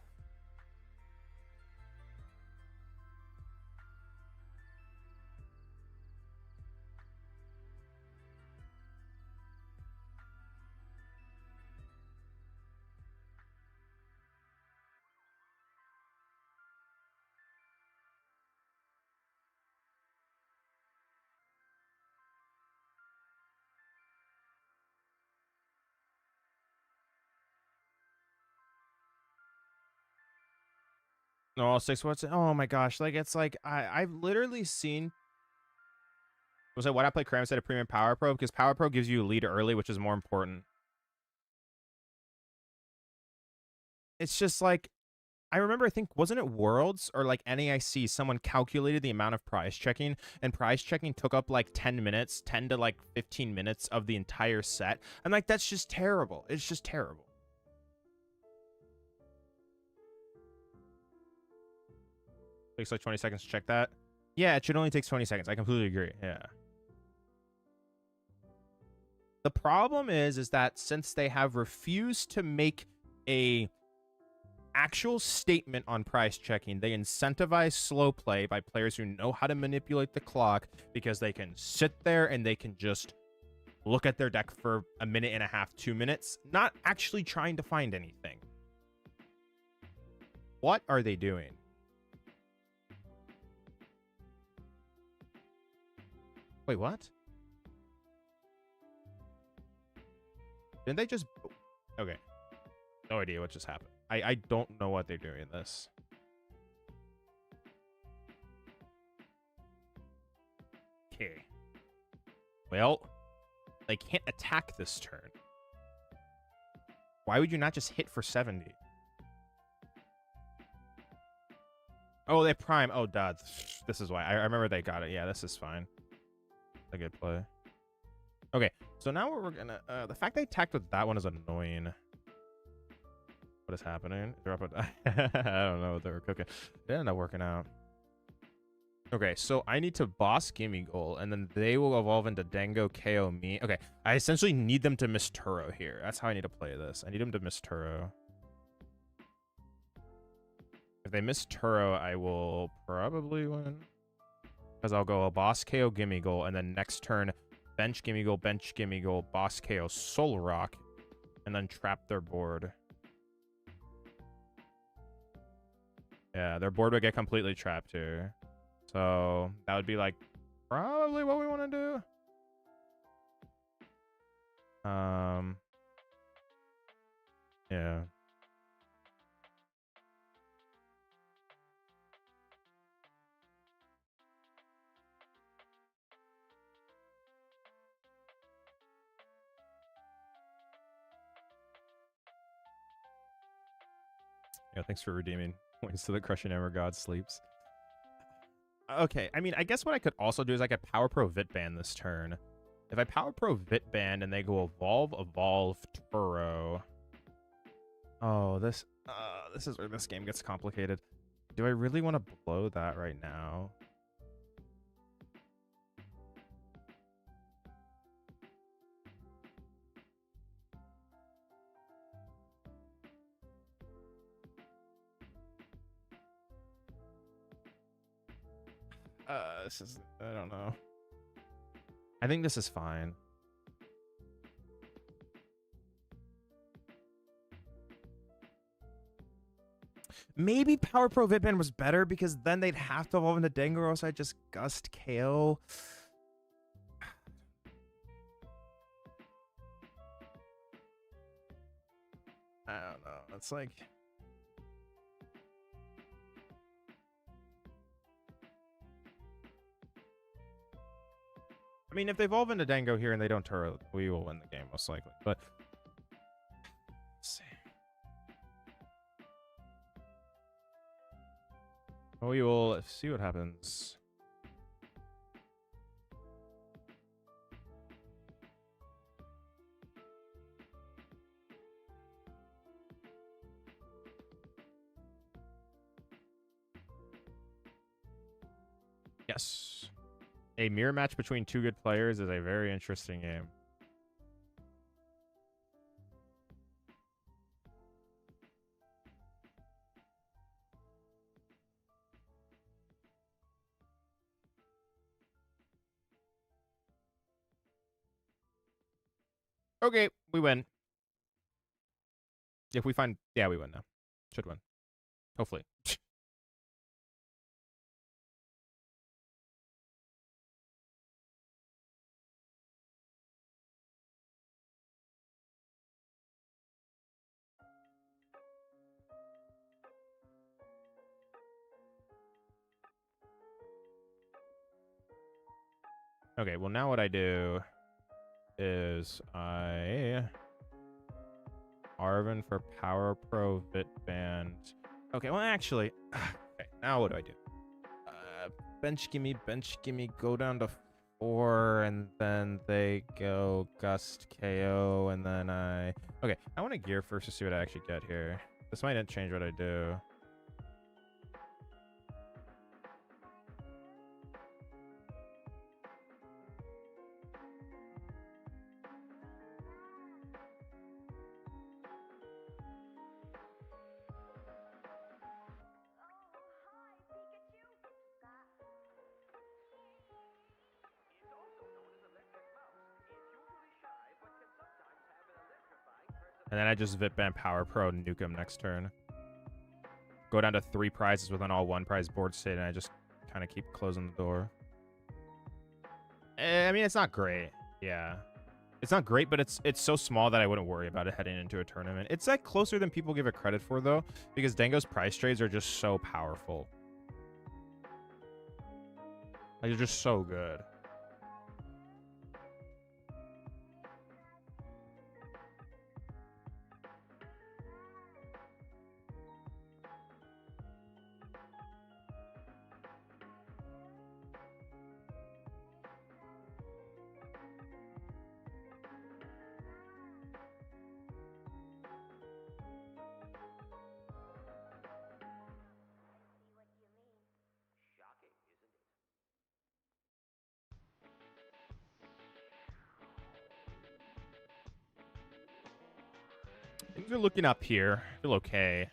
Oh, 6 what's oh my gosh, like it's like I've literally seen was it what I play Cram instead of Premium Power Pro because Power Pro gives you a lead early, which is more important. It's just like I remember I think wasn't it Worlds or like NAIC someone calculated the amount of prize checking and prize checking took up like 10 minutes, 10 to like 15 minutes of the entire set. I'm like that's just terrible. It's just terrible. Takes like 20 seconds to check that. Yeah, it should only take 20 seconds. I completely agree. Yeah. The problem is that since they have refused to make a actual statement on price checking, they incentivize slow play by players who know how to manipulate the clock because they can sit there and they can just look at their deck for a minute and a half, 2 minutes, not actually trying to find anything. What are they doing? Wait, what? Didn't they just... Okay. No idea what just happened. I don't know what they're doing in this. Okay. Well, they can't attack this turn. Why would you not just hit for 70? Oh, they prime. Oh, duh. This is why. I remember they got it. Yeah, this is fine. A good play. Okay, so now we're gonna the fact they attacked with that one is annoying. What is happening? They're up I don't know what they were cooking. It ended up working out. Okay, so I need to boss Gimme Goal, and then they will evolve into Dango KO me. Okay, I essentially need them to miss Turo here. That's how I need to play this. I need them to miss Turo. If they miss Turo, I will probably win. Because I'll go a boss KO Gimme Goal, and then next turn, bench Gimme Goal, boss KO Soul Rock, and then trap their board. Yeah, their board would get completely trapped here. So that would be like probably what we want to do. Yeah. Yeah, thanks for redeeming points to the Crushing Hammer God sleeps. Okay, I mean, I guess what I could also do is I could Power Pro Vitban this turn. If I Power Pro Vitban and they go Evolve Turo. Oh, this is where this game gets complicated. Do I really want to blow that right now? This is, I don't know. I think this is fine. Maybe Power Pro Vitban was better because then they'd have to evolve into Dango or else I'd just Gust KO. I don't know. It's like... I mean, if they evolve into Dango here and they don't Turo, we will win the game most likely. But let's see. Oh, we will see what happens. Yes. A mirror match between two good players is a very interesting game. Okay, we win. If we find... Yeah, we win now. Should win. Hopefully. Okay, well, now what I do is I... Arvin for Power Pro Vit Band. Okay, well, actually... Okay, now what do I do? Bench gimme, go down to 4, and then they go Gust KO, and then I... Okay, I want to gear first to see what I actually get here. This might not change what I do. And then I just Vitband Power Pro and nuke him next turn. Go down to 3 prizes with an all 1 prize board state, and I just kind of keep closing the door. I mean, it's not great. Yeah. It's not great, but it's so small that I wouldn't worry about it heading into a tournament. It's like closer than people give it credit for, though, because Dango's prize trades are just so powerful. Like, they're just so good. Things are looking up here. I feel okay.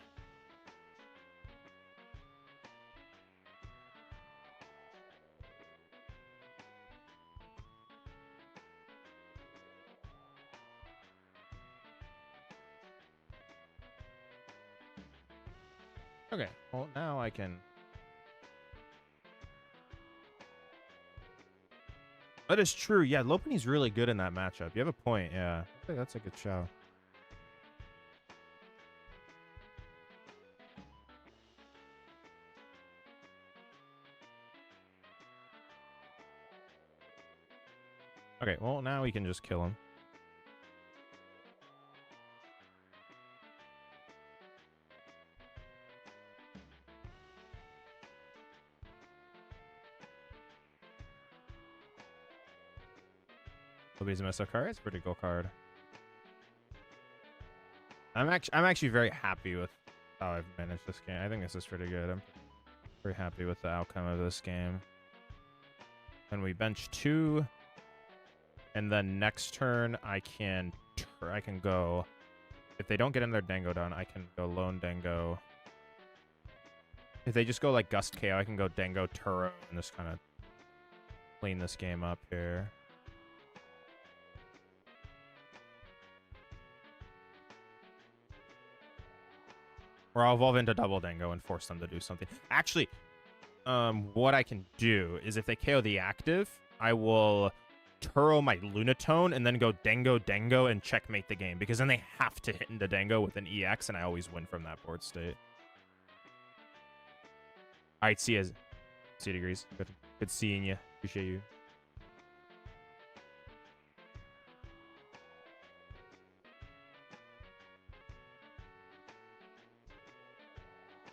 Okay, well, now I can... That is true. Yeah, Lopunny's really good in that matchup. You have a point, yeah. I think that's a good show. Okay, well, now we can just kill him. Nobody's messed up card. It's a pretty cool card. I'm actually very happy with how I've managed this game. I think this is pretty good. I'm very happy with the outcome of this game. And we bench 2, and then next turn I can go. If they don't get in their Dango down, I can go Lone Dango. If they just go like Gust KO, I can go Dango Turo and just kind of clean this game up here. Or I'll evolve into double Dango and force them to do something. Actually, what I can do is if they KO the active, I will Turo my Lunatone and then go Dango and checkmate the game. Because then they have to hit into Dango with an EX, and I always win from that board state. All right, see you degrees. Good seeing you. Appreciate you.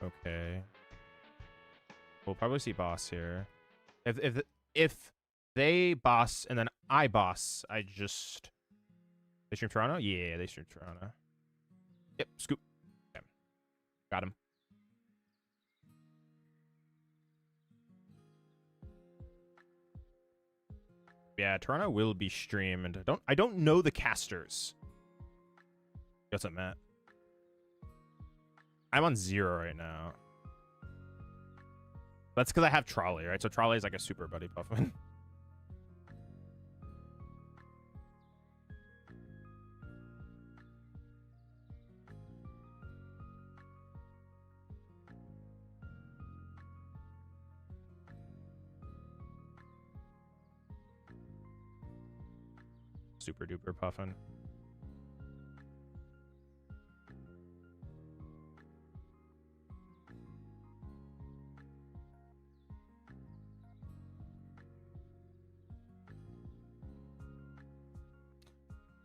Okay. We'll probably see boss here. If they boss and then I boss, I just... They stream Toronto? Yeah, they stream Toronto. Yep, scoop. Okay. Got him. Yeah, Toronto will be streamed. I don't know the casters. What's up, Matt? I'm on 0 right now. That's because I have Trolley, right? So Trolley is like a super buddy Puffin. Super duper Puffin.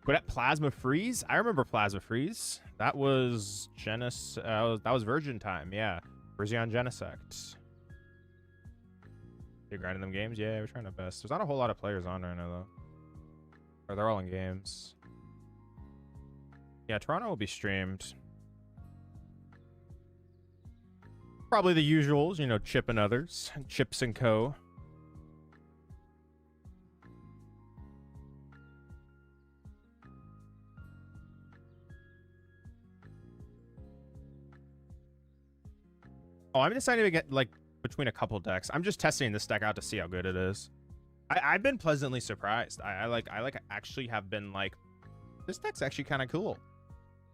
Go at Plasma Freeze. I remember Plasma Freeze. That was that was Virgin time. Yeah, Viridian Genesect. You're grinding them games. Yeah, we're trying our best. There's not a whole lot of players on right now though. Or they're all in games. Yeah, Toronto will be streamed. Probably the usuals, you know, Chip and others, Chips and Co. Oh, I'm deciding to get like between a couple decks. I'm just testing this deck out to see how good it is. I've been pleasantly surprised. I like actually have been like, this deck's actually kind of cool.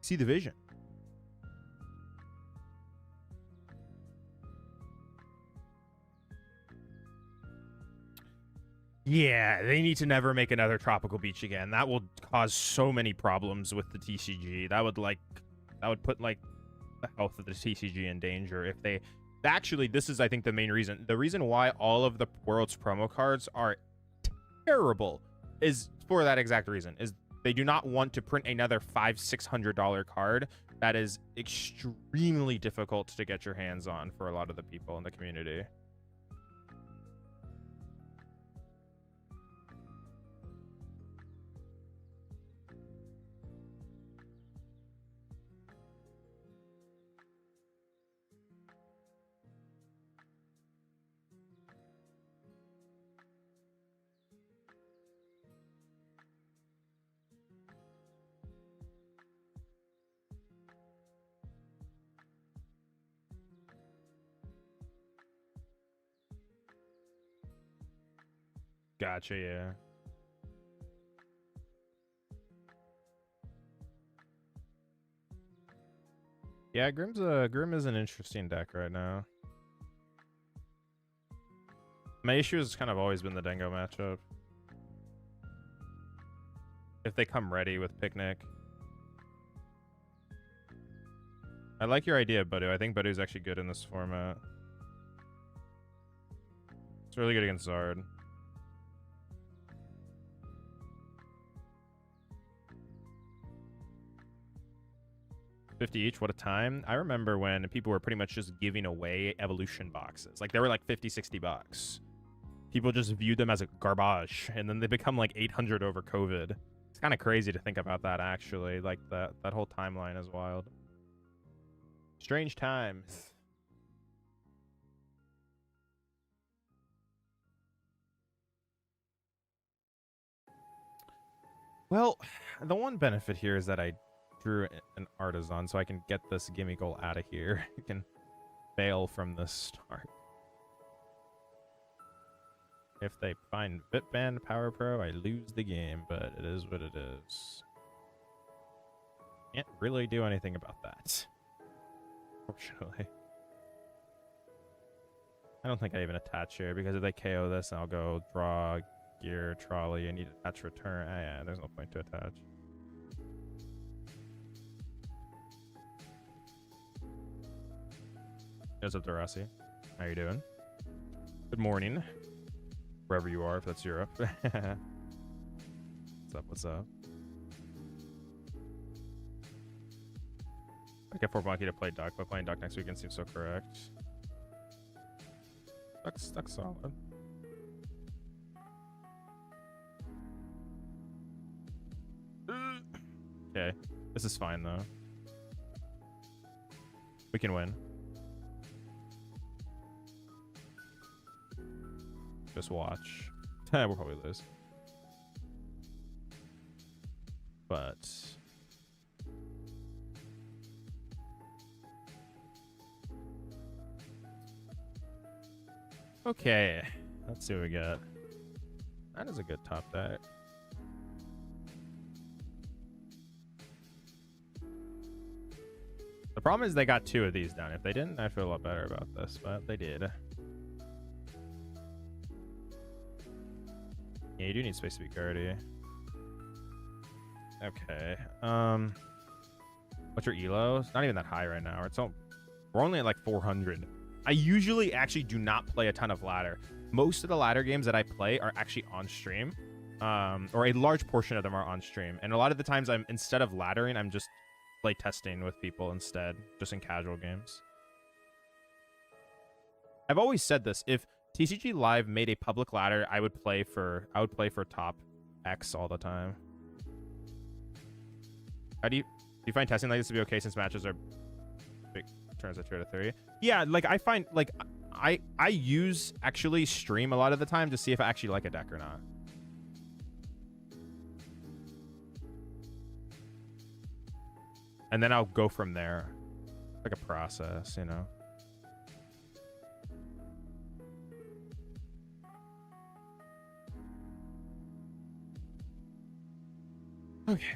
See the vision. Yeah, they need to never make another Tropical Beach again. That will cause so many problems with the TCG. That would put like the health of the TCG in danger if they... Actually, this is, I think, the main reason. The reason why all of the World's promo cards are terrible is for that exact reason. Is they do not want to print another $500-600 card that is extremely difficult to get your hands on for a lot of the people in the community. Gotcha, yeah. Yeah, Grim is an interesting deck right now. My issue has kind of always been the Dingo matchup. If they come ready with Picnic. I like your idea, 𝙄𝙎. I think 𝙄𝙎 is actually good in this format. It's really good against Zard. $50 each, what a time. I remember when people were pretty much just giving away evolution boxes. Like, they were like $50-60. People just viewed them as a garbage, and then they become like 800 over COVID. It's kind of crazy to think about that, actually. Like, that whole timeline is wild. Strange times. Well, the one benefit here is that I drew an artisan, so I can get this gimme goal out of here. I can bail from the start. If they find Bitband Power Pro, I lose the game, but it is what it is. Can't really do anything about that, fortunately. I don't think I even attach here, because if they KO this, I'll go draw, gear, trolley, I need to attach return. Ah, yeah, there's no point to attach. What's up, Darasi? How you doing? Good morning. Wherever you are, if that's Europe. What's up, what's up? I get 4 Monkey to play Duck, but playing Duck next weekend seems so correct. That's solid. Okay, this is fine though. We can win. Just watch. We'll probably lose. But okay, let's see what we got. That is a good top deck. The problem is they got 2 of these down. If they didn't, I'd feel a lot better about this, but they did. Yeah, you do need space to be guardy. Okay. What's your elo? It's not even that high right now. We're only at like 400. I usually actually do not play a ton of ladder. Most of the ladder games that I play are actually on stream. Or a large portion of them are on stream. And a lot of the times instead of laddering, I'm just play testing with people instead, just in casual games. I've always said this: if TCG Live made a public ladder, I would play for top X all the time. How do you find testing like this to be okay since matches are big turns at 2 out of 3? Yeah, like I find like I use actually stream a lot of the time to see if I actually like a deck or not. And then I'll go from there. Like a process, you know. Okay,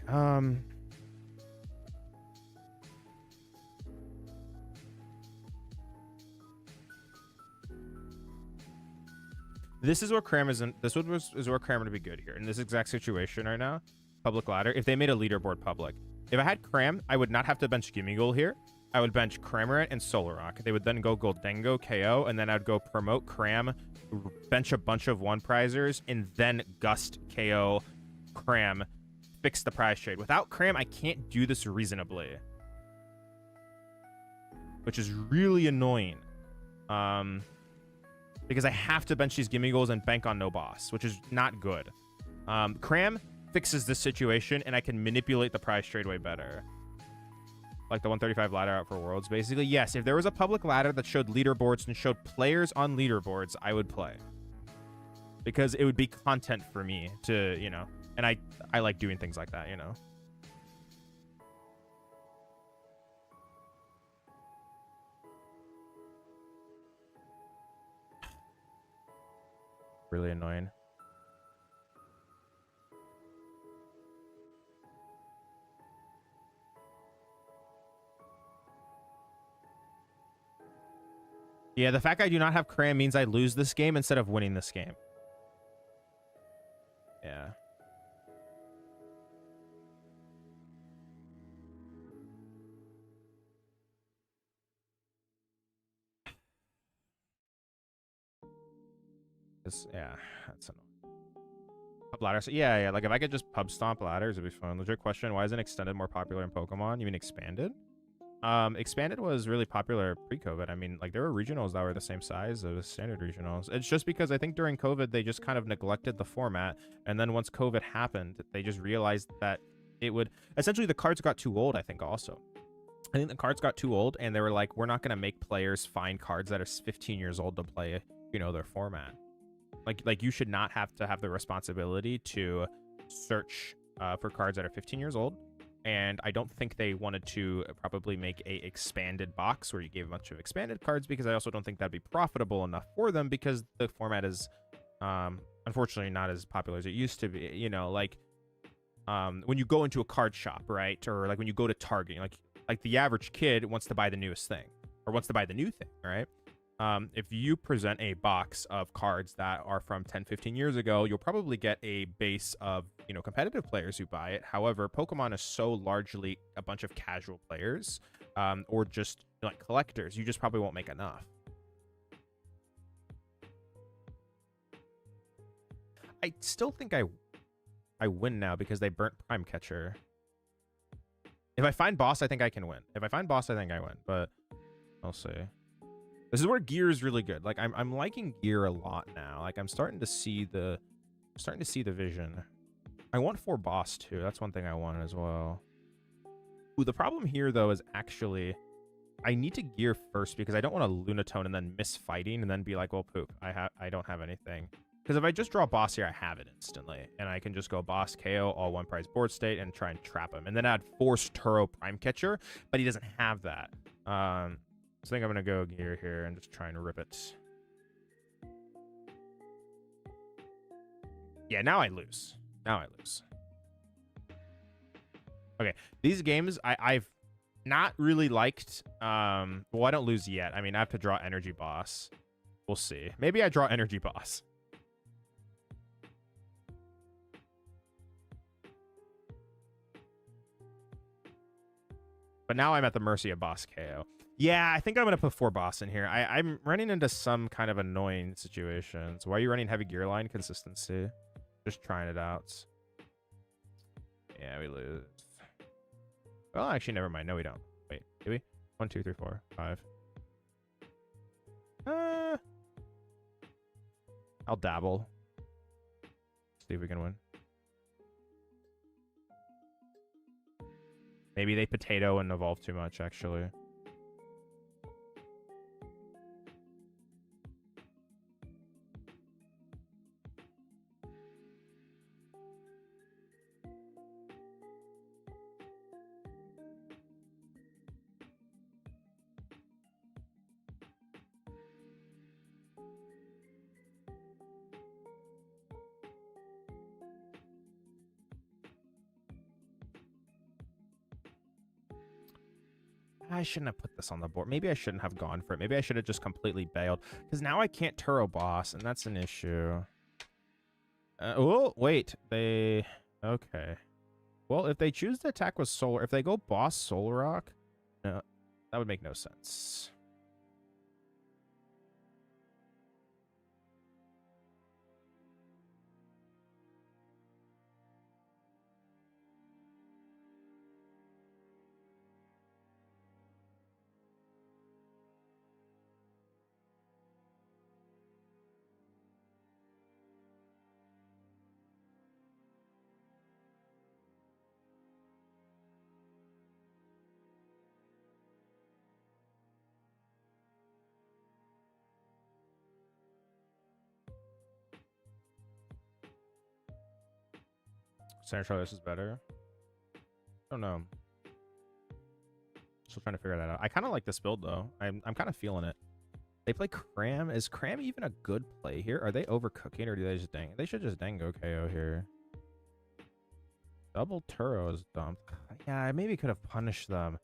this is where Cram isn't. This is where Cram would be good here in this exact situation right now. Public ladder. If they made a leaderboard public, if I had Cram, I would not have to bench Gimmighoul here. I would bench Cramorant and Solrock. They would then go Goldengo, KO, and then I'd go promote Cram, bench a bunch of 1-prizers, and then Gust, KO, Cram, fix the prize trade. Without Cram, I can't do this reasonably, which is really annoying. Because I have to bench these Gimmighouls and bank on no boss, which is not good. Cram fixes this situation, and I can manipulate the prize trade way better. Like the 135 ladder out for Worlds, basically. Yes, if there was a public ladder that showed leaderboards and showed players on leaderboards, I would play. Because it would be content for me to, you know, and I like doing things like that, you know. Really annoying. Yeah, the fact I do not have Cram means I lose this game instead of winning this game. Yeah. Yeah, that's annoying. Pub ladders. Yeah. Like if I could just pub stomp ladders, it'd be fun. Legit question: why isn't Extended more popular in Pokemon? You mean Expanded? Expanded was really popular pre-COVID. I mean, like there were regionals that were the same size as standard regionals. It's just because I think during COVID they just kind of neglected the format, and then once COVID happened, they just realized that it would essentially the cards got too old. I think the cards got too old, and they were like, we're not gonna make players find cards that are 15 years old to play, you know, their format. Like you should not have to have the responsibility to search for cards that are 15 years old. And I don't think they wanted to probably make a expanded box where you gave a bunch of expanded cards, because I also don't think that'd be profitable enough for them, because the format is unfortunately not as popular as it used to be. You know, like when you go into a card shop, right? Or like when you go to Target, like the average kid wants to buy the newest thing or wants to buy the new thing, right? If you present a box of cards that are from 10, 15 years ago, you'll probably get a base of, you know, competitive players who buy it. However, Pokemon is so largely a bunch of casual players, or just like collectors. You just probably won't make enough. I still think I win now because they burnt Prime Catcher. If I find boss, I think I can win. If I find boss, I think I win, but I'll see. This is where gear is really good. Like I'm liking gear a lot now. Like I'm starting to see the vision. I want 4 boss too. That's one thing I want as well. Ooh, the problem here though is actually I need to gear first because I don't want to Lunatone and then miss fighting and then be like, well, poop. I don't have anything. Because if I just draw boss here, I have it instantly. And I can just go boss, KO, all 1 prize board state, and try and trap him. And then add Force Turo Prime Catcher, but he doesn't have that. So I think I'm going to go gear here and just try and rip it. Yeah, now I lose. Now I lose. Okay, these games I've not really liked. Well, I don't lose yet. I mean, I have to draw Energy Boss. We'll see. Maybe I draw Energy Boss. But now I'm at the mercy of boss KO. Yeah, I think I'm going to put 4 boss in here. I'm running into some kind of annoying situations. Why are you running heavy gear line? Consistency. Just trying it out. Yeah, we lose. Well, actually, never mind. No, we don't. Wait, do we? 1, 2, 3, 4, 5. I'll dabble. See if we can win. Maybe they potato and evolve too much, actually. I shouldn't have put this on the board. Maybe I shouldn't have gone for it. Maybe I should have just completely bailed. Because now I can't Turo boss, and that's an issue. Oh, wait. They... Okay. Well, if they choose to attack with Solar... If they go boss Solar Rock... No, that would make no sense. Central, this is better. I don't know. Still trying to figure that out. I kind of like this build, though. I'm kind of feeling it. They play Cram. Is Cram even a good play here? Are they overcooking, or do they just dang? They should just dango KO here. Double Turo is dumped. Yeah, I maybe could have punished them.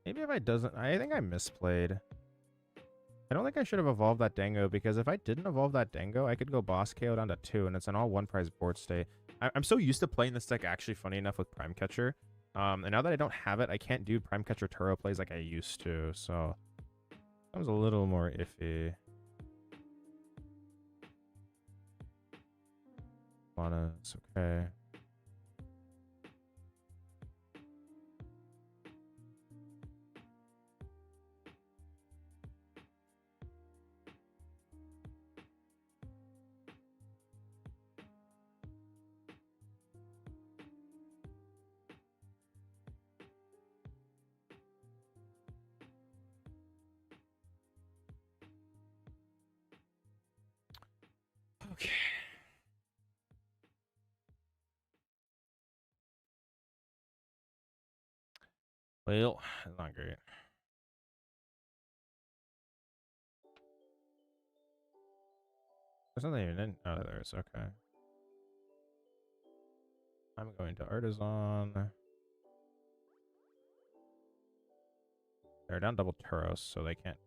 Maybe if I doesn't... I think I misplayed. I don't think I should have evolved that Dango, because if I didn't evolve that Dango, I could go boss KO down to 2, and it's an all 1 prize board state. I'm so used to playing this deck, actually, funny enough, with Prime Catcher. And now that I don't have it, I can't do Prime Catcher Turo plays like I used to, so that was a little more iffy. It's okay. Okay. Well, it's not great. There's nothing even in. Oh, there is. Okay. I'm going to Artisan. They're down double Turos, so they can't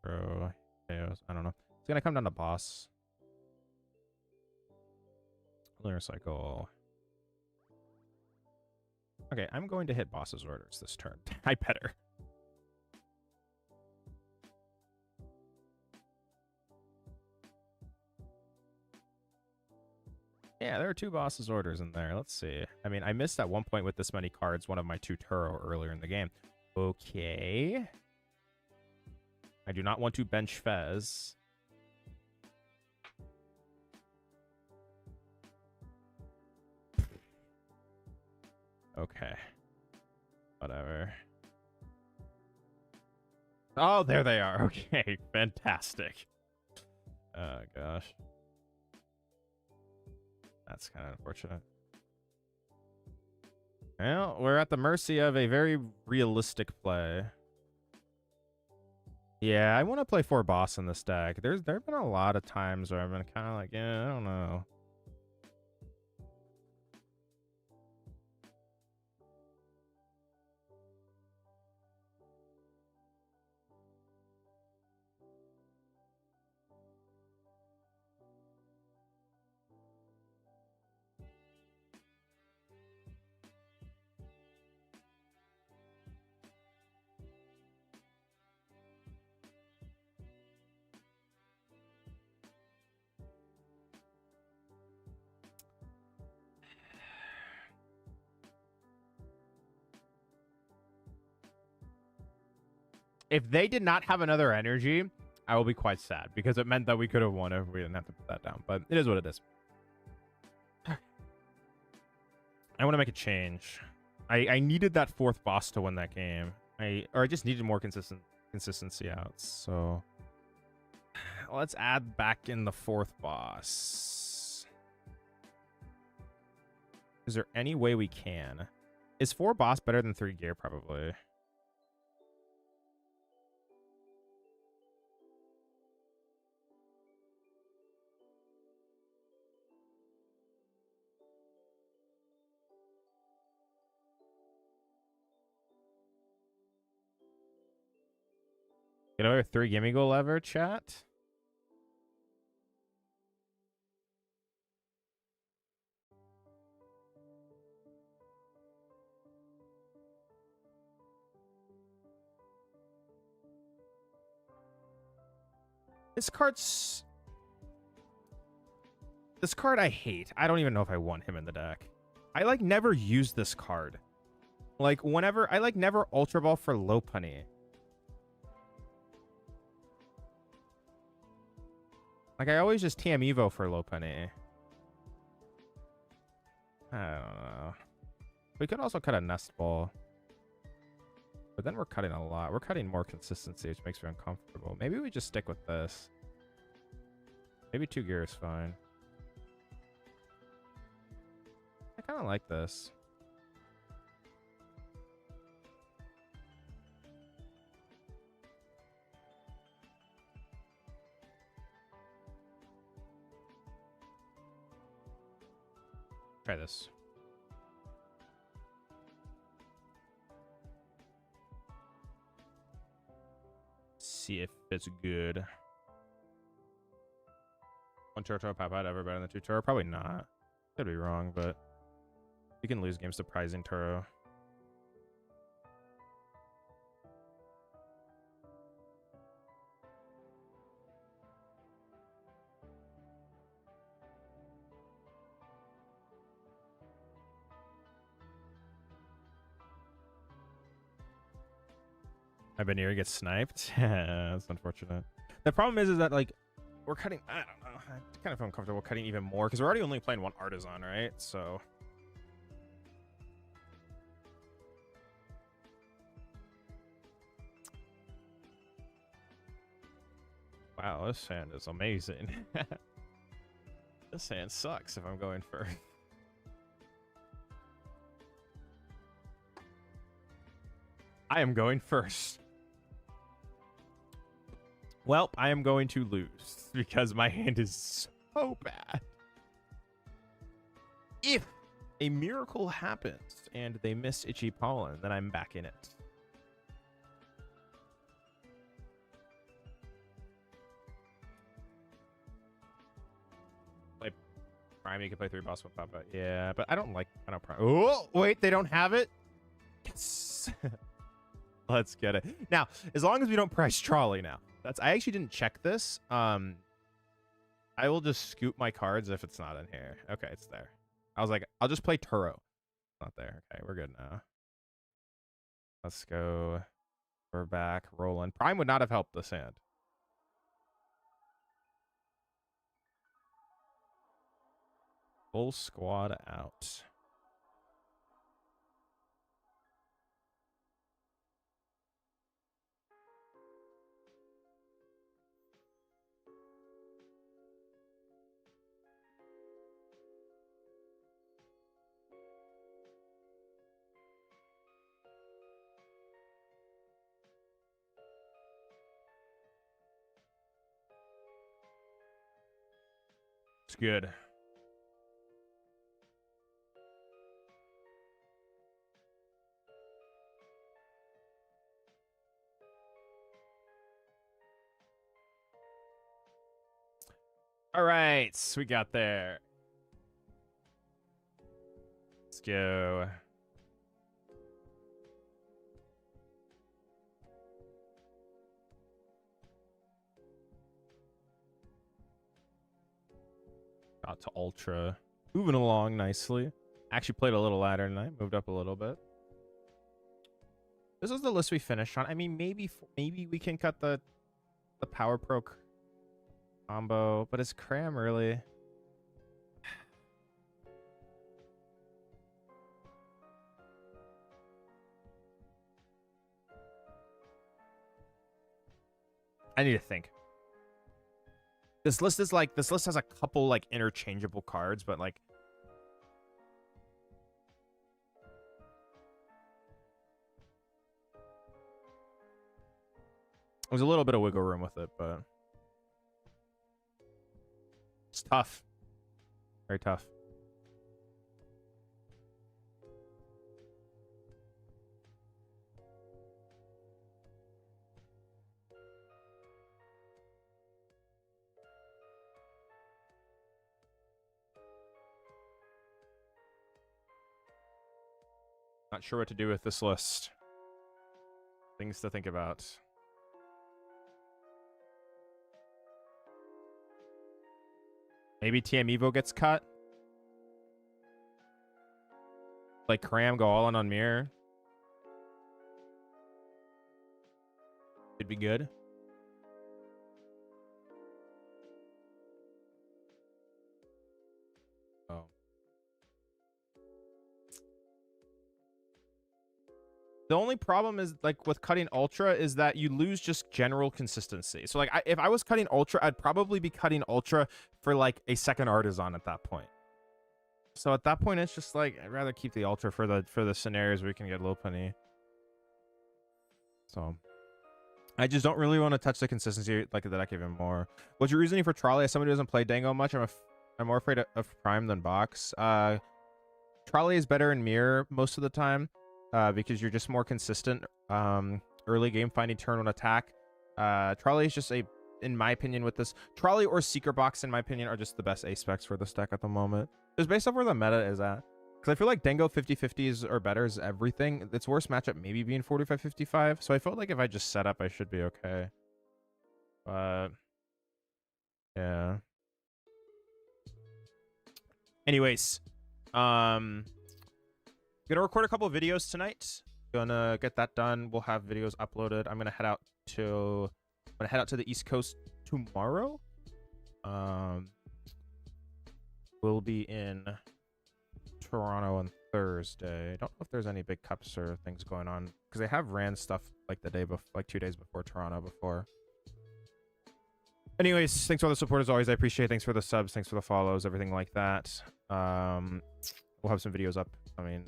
throw chaos. I don't know. It's gonna come down to boss. Lunar Cycle. Okay, I'm going to hit boss's orders this turn. I better. Yeah, there are 2 boss's orders in there. Let's see. I mean, I missed at one point with this many cards one of my 2 Turo earlier in the game. Okay. I do not want to bench Fez. Okay. Whatever. Oh, there they are. Okay, fantastic. Oh, gosh. That's kind of unfortunate. Well, we're at the mercy of a very realistic play. Yeah, I want to play 4 boss in this deck. There have been a lot of times where I've been kind of like, yeah, I don't know. If they did not have another energy, I will be quite sad because it meant that we could have won if we didn't have to put that down. But it is what it is. I want to make a change. I needed that 4th boss to win that game. I just needed more consistency out. So let's add back in the 4th boss. Is there any way we can? Is 4 boss better than 3 gear? Probably. Get over 3 gimme go lever, chat. This card I hate. I don't even know if I want him in the deck. I like never use this card. Like whenever I like never Ultra Ball for Lopunny. Like, I always just TM Evo for Lopunny. I don't know. We could also cut a Nest Ball. But then we're cutting a lot. We're cutting more consistency, which makes me uncomfortable. Maybe we just stick with this. Maybe 2 gear is fine. I kind of like this. Try this. See if it's good. 1 Turtle pop out ever better than 2 Turo? Probably not. Could be wrong, but you can lose games to prizing Turo. I've been here to get sniped. That's unfortunate. The problem is that like we're cutting. I don't know. I kind of feel uncomfortable cutting even more because we're already only playing 1 artisan, right? So. Wow, this hand is amazing. This hand sucks if I'm going first. I am going first. Well, I am going to lose because my hand is so bad. If a miracle happens and they miss Itchy Pollen, then I'm back in it. Play Prime, you can play 3 boss with Papa. Yeah, but I don't like Prime. Oh, wait, they don't have it? Yes. Let's get it. Now, as long as we don't price Trolley now. I actually didn't check this. I will just scoop my cards if it's not in here. Okay, it's there. I was like, I'll just play Turo. Not there. Okay, we're good now. Let's go. We're back. Rolling. Prime would not have helped this hand. Full squad out. It's good. All right, we got there. Let's go. Got to Ultra. Moving along nicely. Actually played a little ladder tonight. Moved up a little bit. This is the list we finished on. I mean, maybe we can cut the Power Pro combo, but it's cram really. I need to think. This list has a couple like interchangeable cards, but like there's a little bit of wiggle room with it, but it's tough. Very tough. Not sure what to do with this list. Things to think about. Maybe TM Evo gets cut. Like Cram, go all in on Mirror. It'd be good. Oh. The only problem is like with cutting Ultra is that you lose just general consistency. So like if I was cutting Ultra, I'd probably be cutting Ultra for like a second Artisan at that point. So at that point, it's just like I'd rather keep the Ultra for the scenarios where we can get low penny. So I just don't really want to touch the consistency like the deck even more. What's your reasoning for Trolley? As somebody who doesn't play Dango much, I'm more afraid of Prime than Box. Trolley is better in Mirror most of the time. Because you're just more consistent early game finding turn on attack. Trolley is just in my opinion with this, Trolley or Seeker Box in my opinion are just the best ace specs for this deck at the moment. Just based off where the meta is at. Because I feel like Dango 50-50s or better is everything. Its worst matchup maybe being 45-55. So I felt like if I just set up, I should be okay. But yeah. Anyways, gonna record a couple of videos tonight. Gonna get that done. We'll have videos uploaded. I'm gonna head out to the East Coast tomorrow. We'll be in Toronto on Thursday. I don't know if there's any big cups or things going on because they have ran stuff like the day before, like 2 days before Toronto before. Anyways, thanks for all the support as always. I appreciate it. Thanks for the subs. Thanks for the follows. Everything like that. We'll have some videos up. I mean,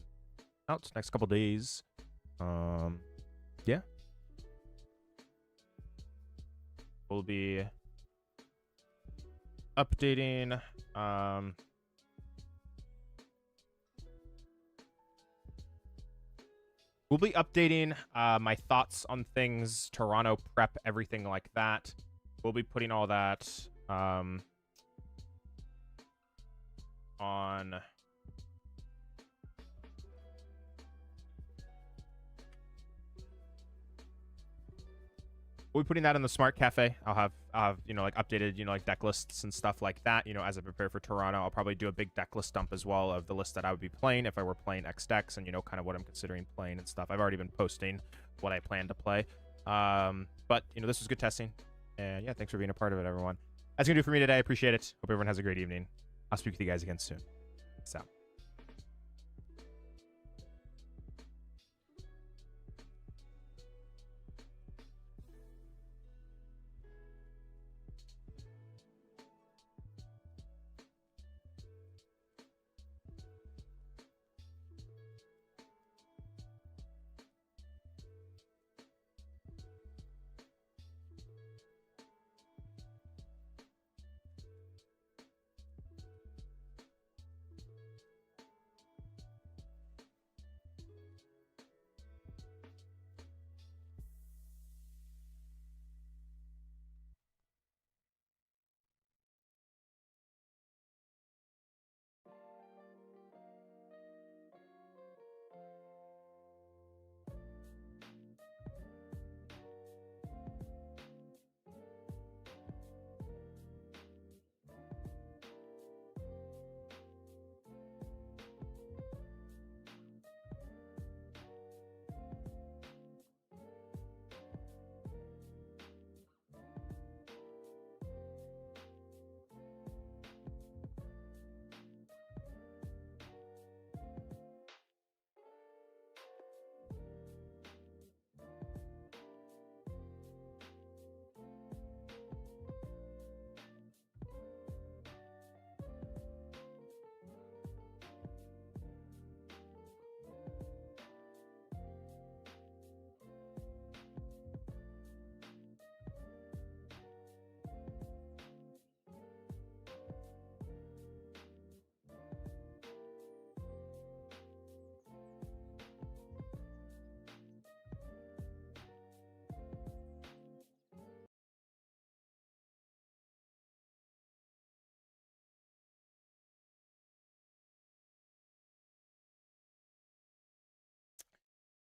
out next couple days. Yeah, we'll be updating my thoughts on things, Toronto prep, everything like that. We'll be putting all that on we'll be putting that in the Smart Cafe. I'll have you know, like updated, you know, like deck lists and stuff like that. You know, as I prepare for Toronto, I'll probably do a big deck list dump as well of the list that I would be playing if I were playing X decks, and you know, kind of what I'm considering playing and stuff. I've already been posting what I plan to play. But you know, this was good testing, and yeah, thanks for being a part of it, everyone. That's gonna do it for me today. I appreciate it. Hope everyone has a great evening. I'll speak with you guys again soon. Peace out.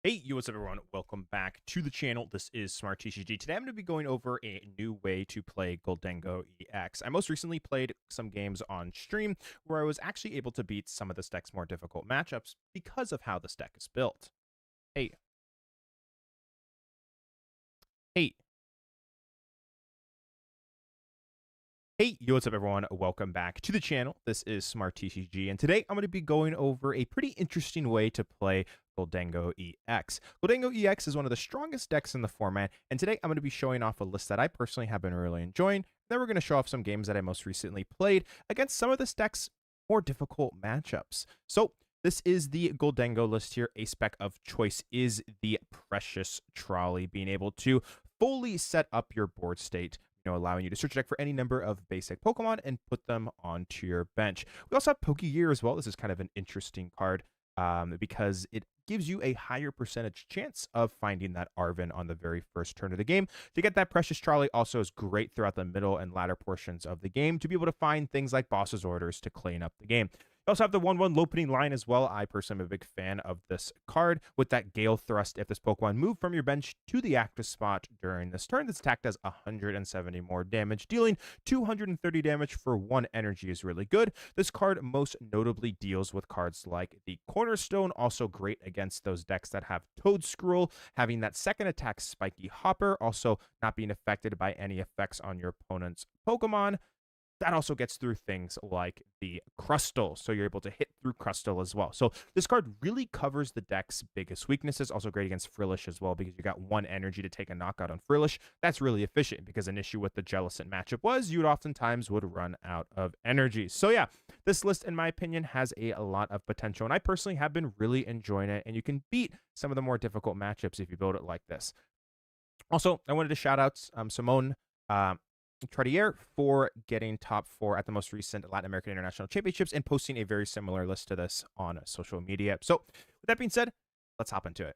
Hey, what's up, everyone? Welcome back to the channel. This is Smart TCG. Today I'm going to be going over a new way to play Goldengo EX. I most recently played some games on stream where I was actually able to beat some of this deck's more difficult matchups because of how this deck is built. Hey. Hey, what's up, everyone? Welcome back to the channel. This is Smart TCG, and today I'm going to be going over a pretty interesting way to play Goldengo EX. Goldengo EX is one of the strongest decks in the format, and today I'm going to be showing off a list that I personally have been really enjoying. Then we're going to show off some games that I most recently played against some of this deck's more difficult matchups. So this is the Goldengo list here. A spec of choice is the Precious Trolley, being able to fully set up your board state, allowing you to search a deck for any number of basic Pokemon and put them onto your bench. We also have Pokegear as well. This is kind of an interesting card because it gives you a higher percentage chance of finding that Arven on the very first turn of the game. To get that Precious Trolley also is great throughout the middle and latter portions of the game to be able to find things like boss's orders to clean up the game. You also have the 1/1 opening line as well. I personally am a big fan of this card with that Gale Thrust. If this Pokemon moved from your bench to the active spot during this turn, this attack does 170 more damage. Dealing 230 damage for 1 energy is really good. This card most notably deals with cards like the Cornerstone, also great against those decks that have Toedscruel, having that second attack Spiky Hopper, also not being affected by any effects on your opponent's Pokemon. That also gets through things like the Crustle, so you're able to hit through Crustle as well. So this card really covers the deck's biggest weaknesses. Also great against Frillish as well, because you got 1 energy to take a knockout on Frillish. That's really efficient, because an issue with the Jellicent matchup was you'd oftentimes would run out of energy. So yeah, this list, in my opinion, has a lot of potential, and I personally have been really enjoying it, and you can beat some of the more difficult matchups if you build it like this. Also, I wanted to shout out Simone Tradier for getting top 4 at the most recent Latin American International Championships and posting a very similar list to this on social media. So with that being said, let's hop into it.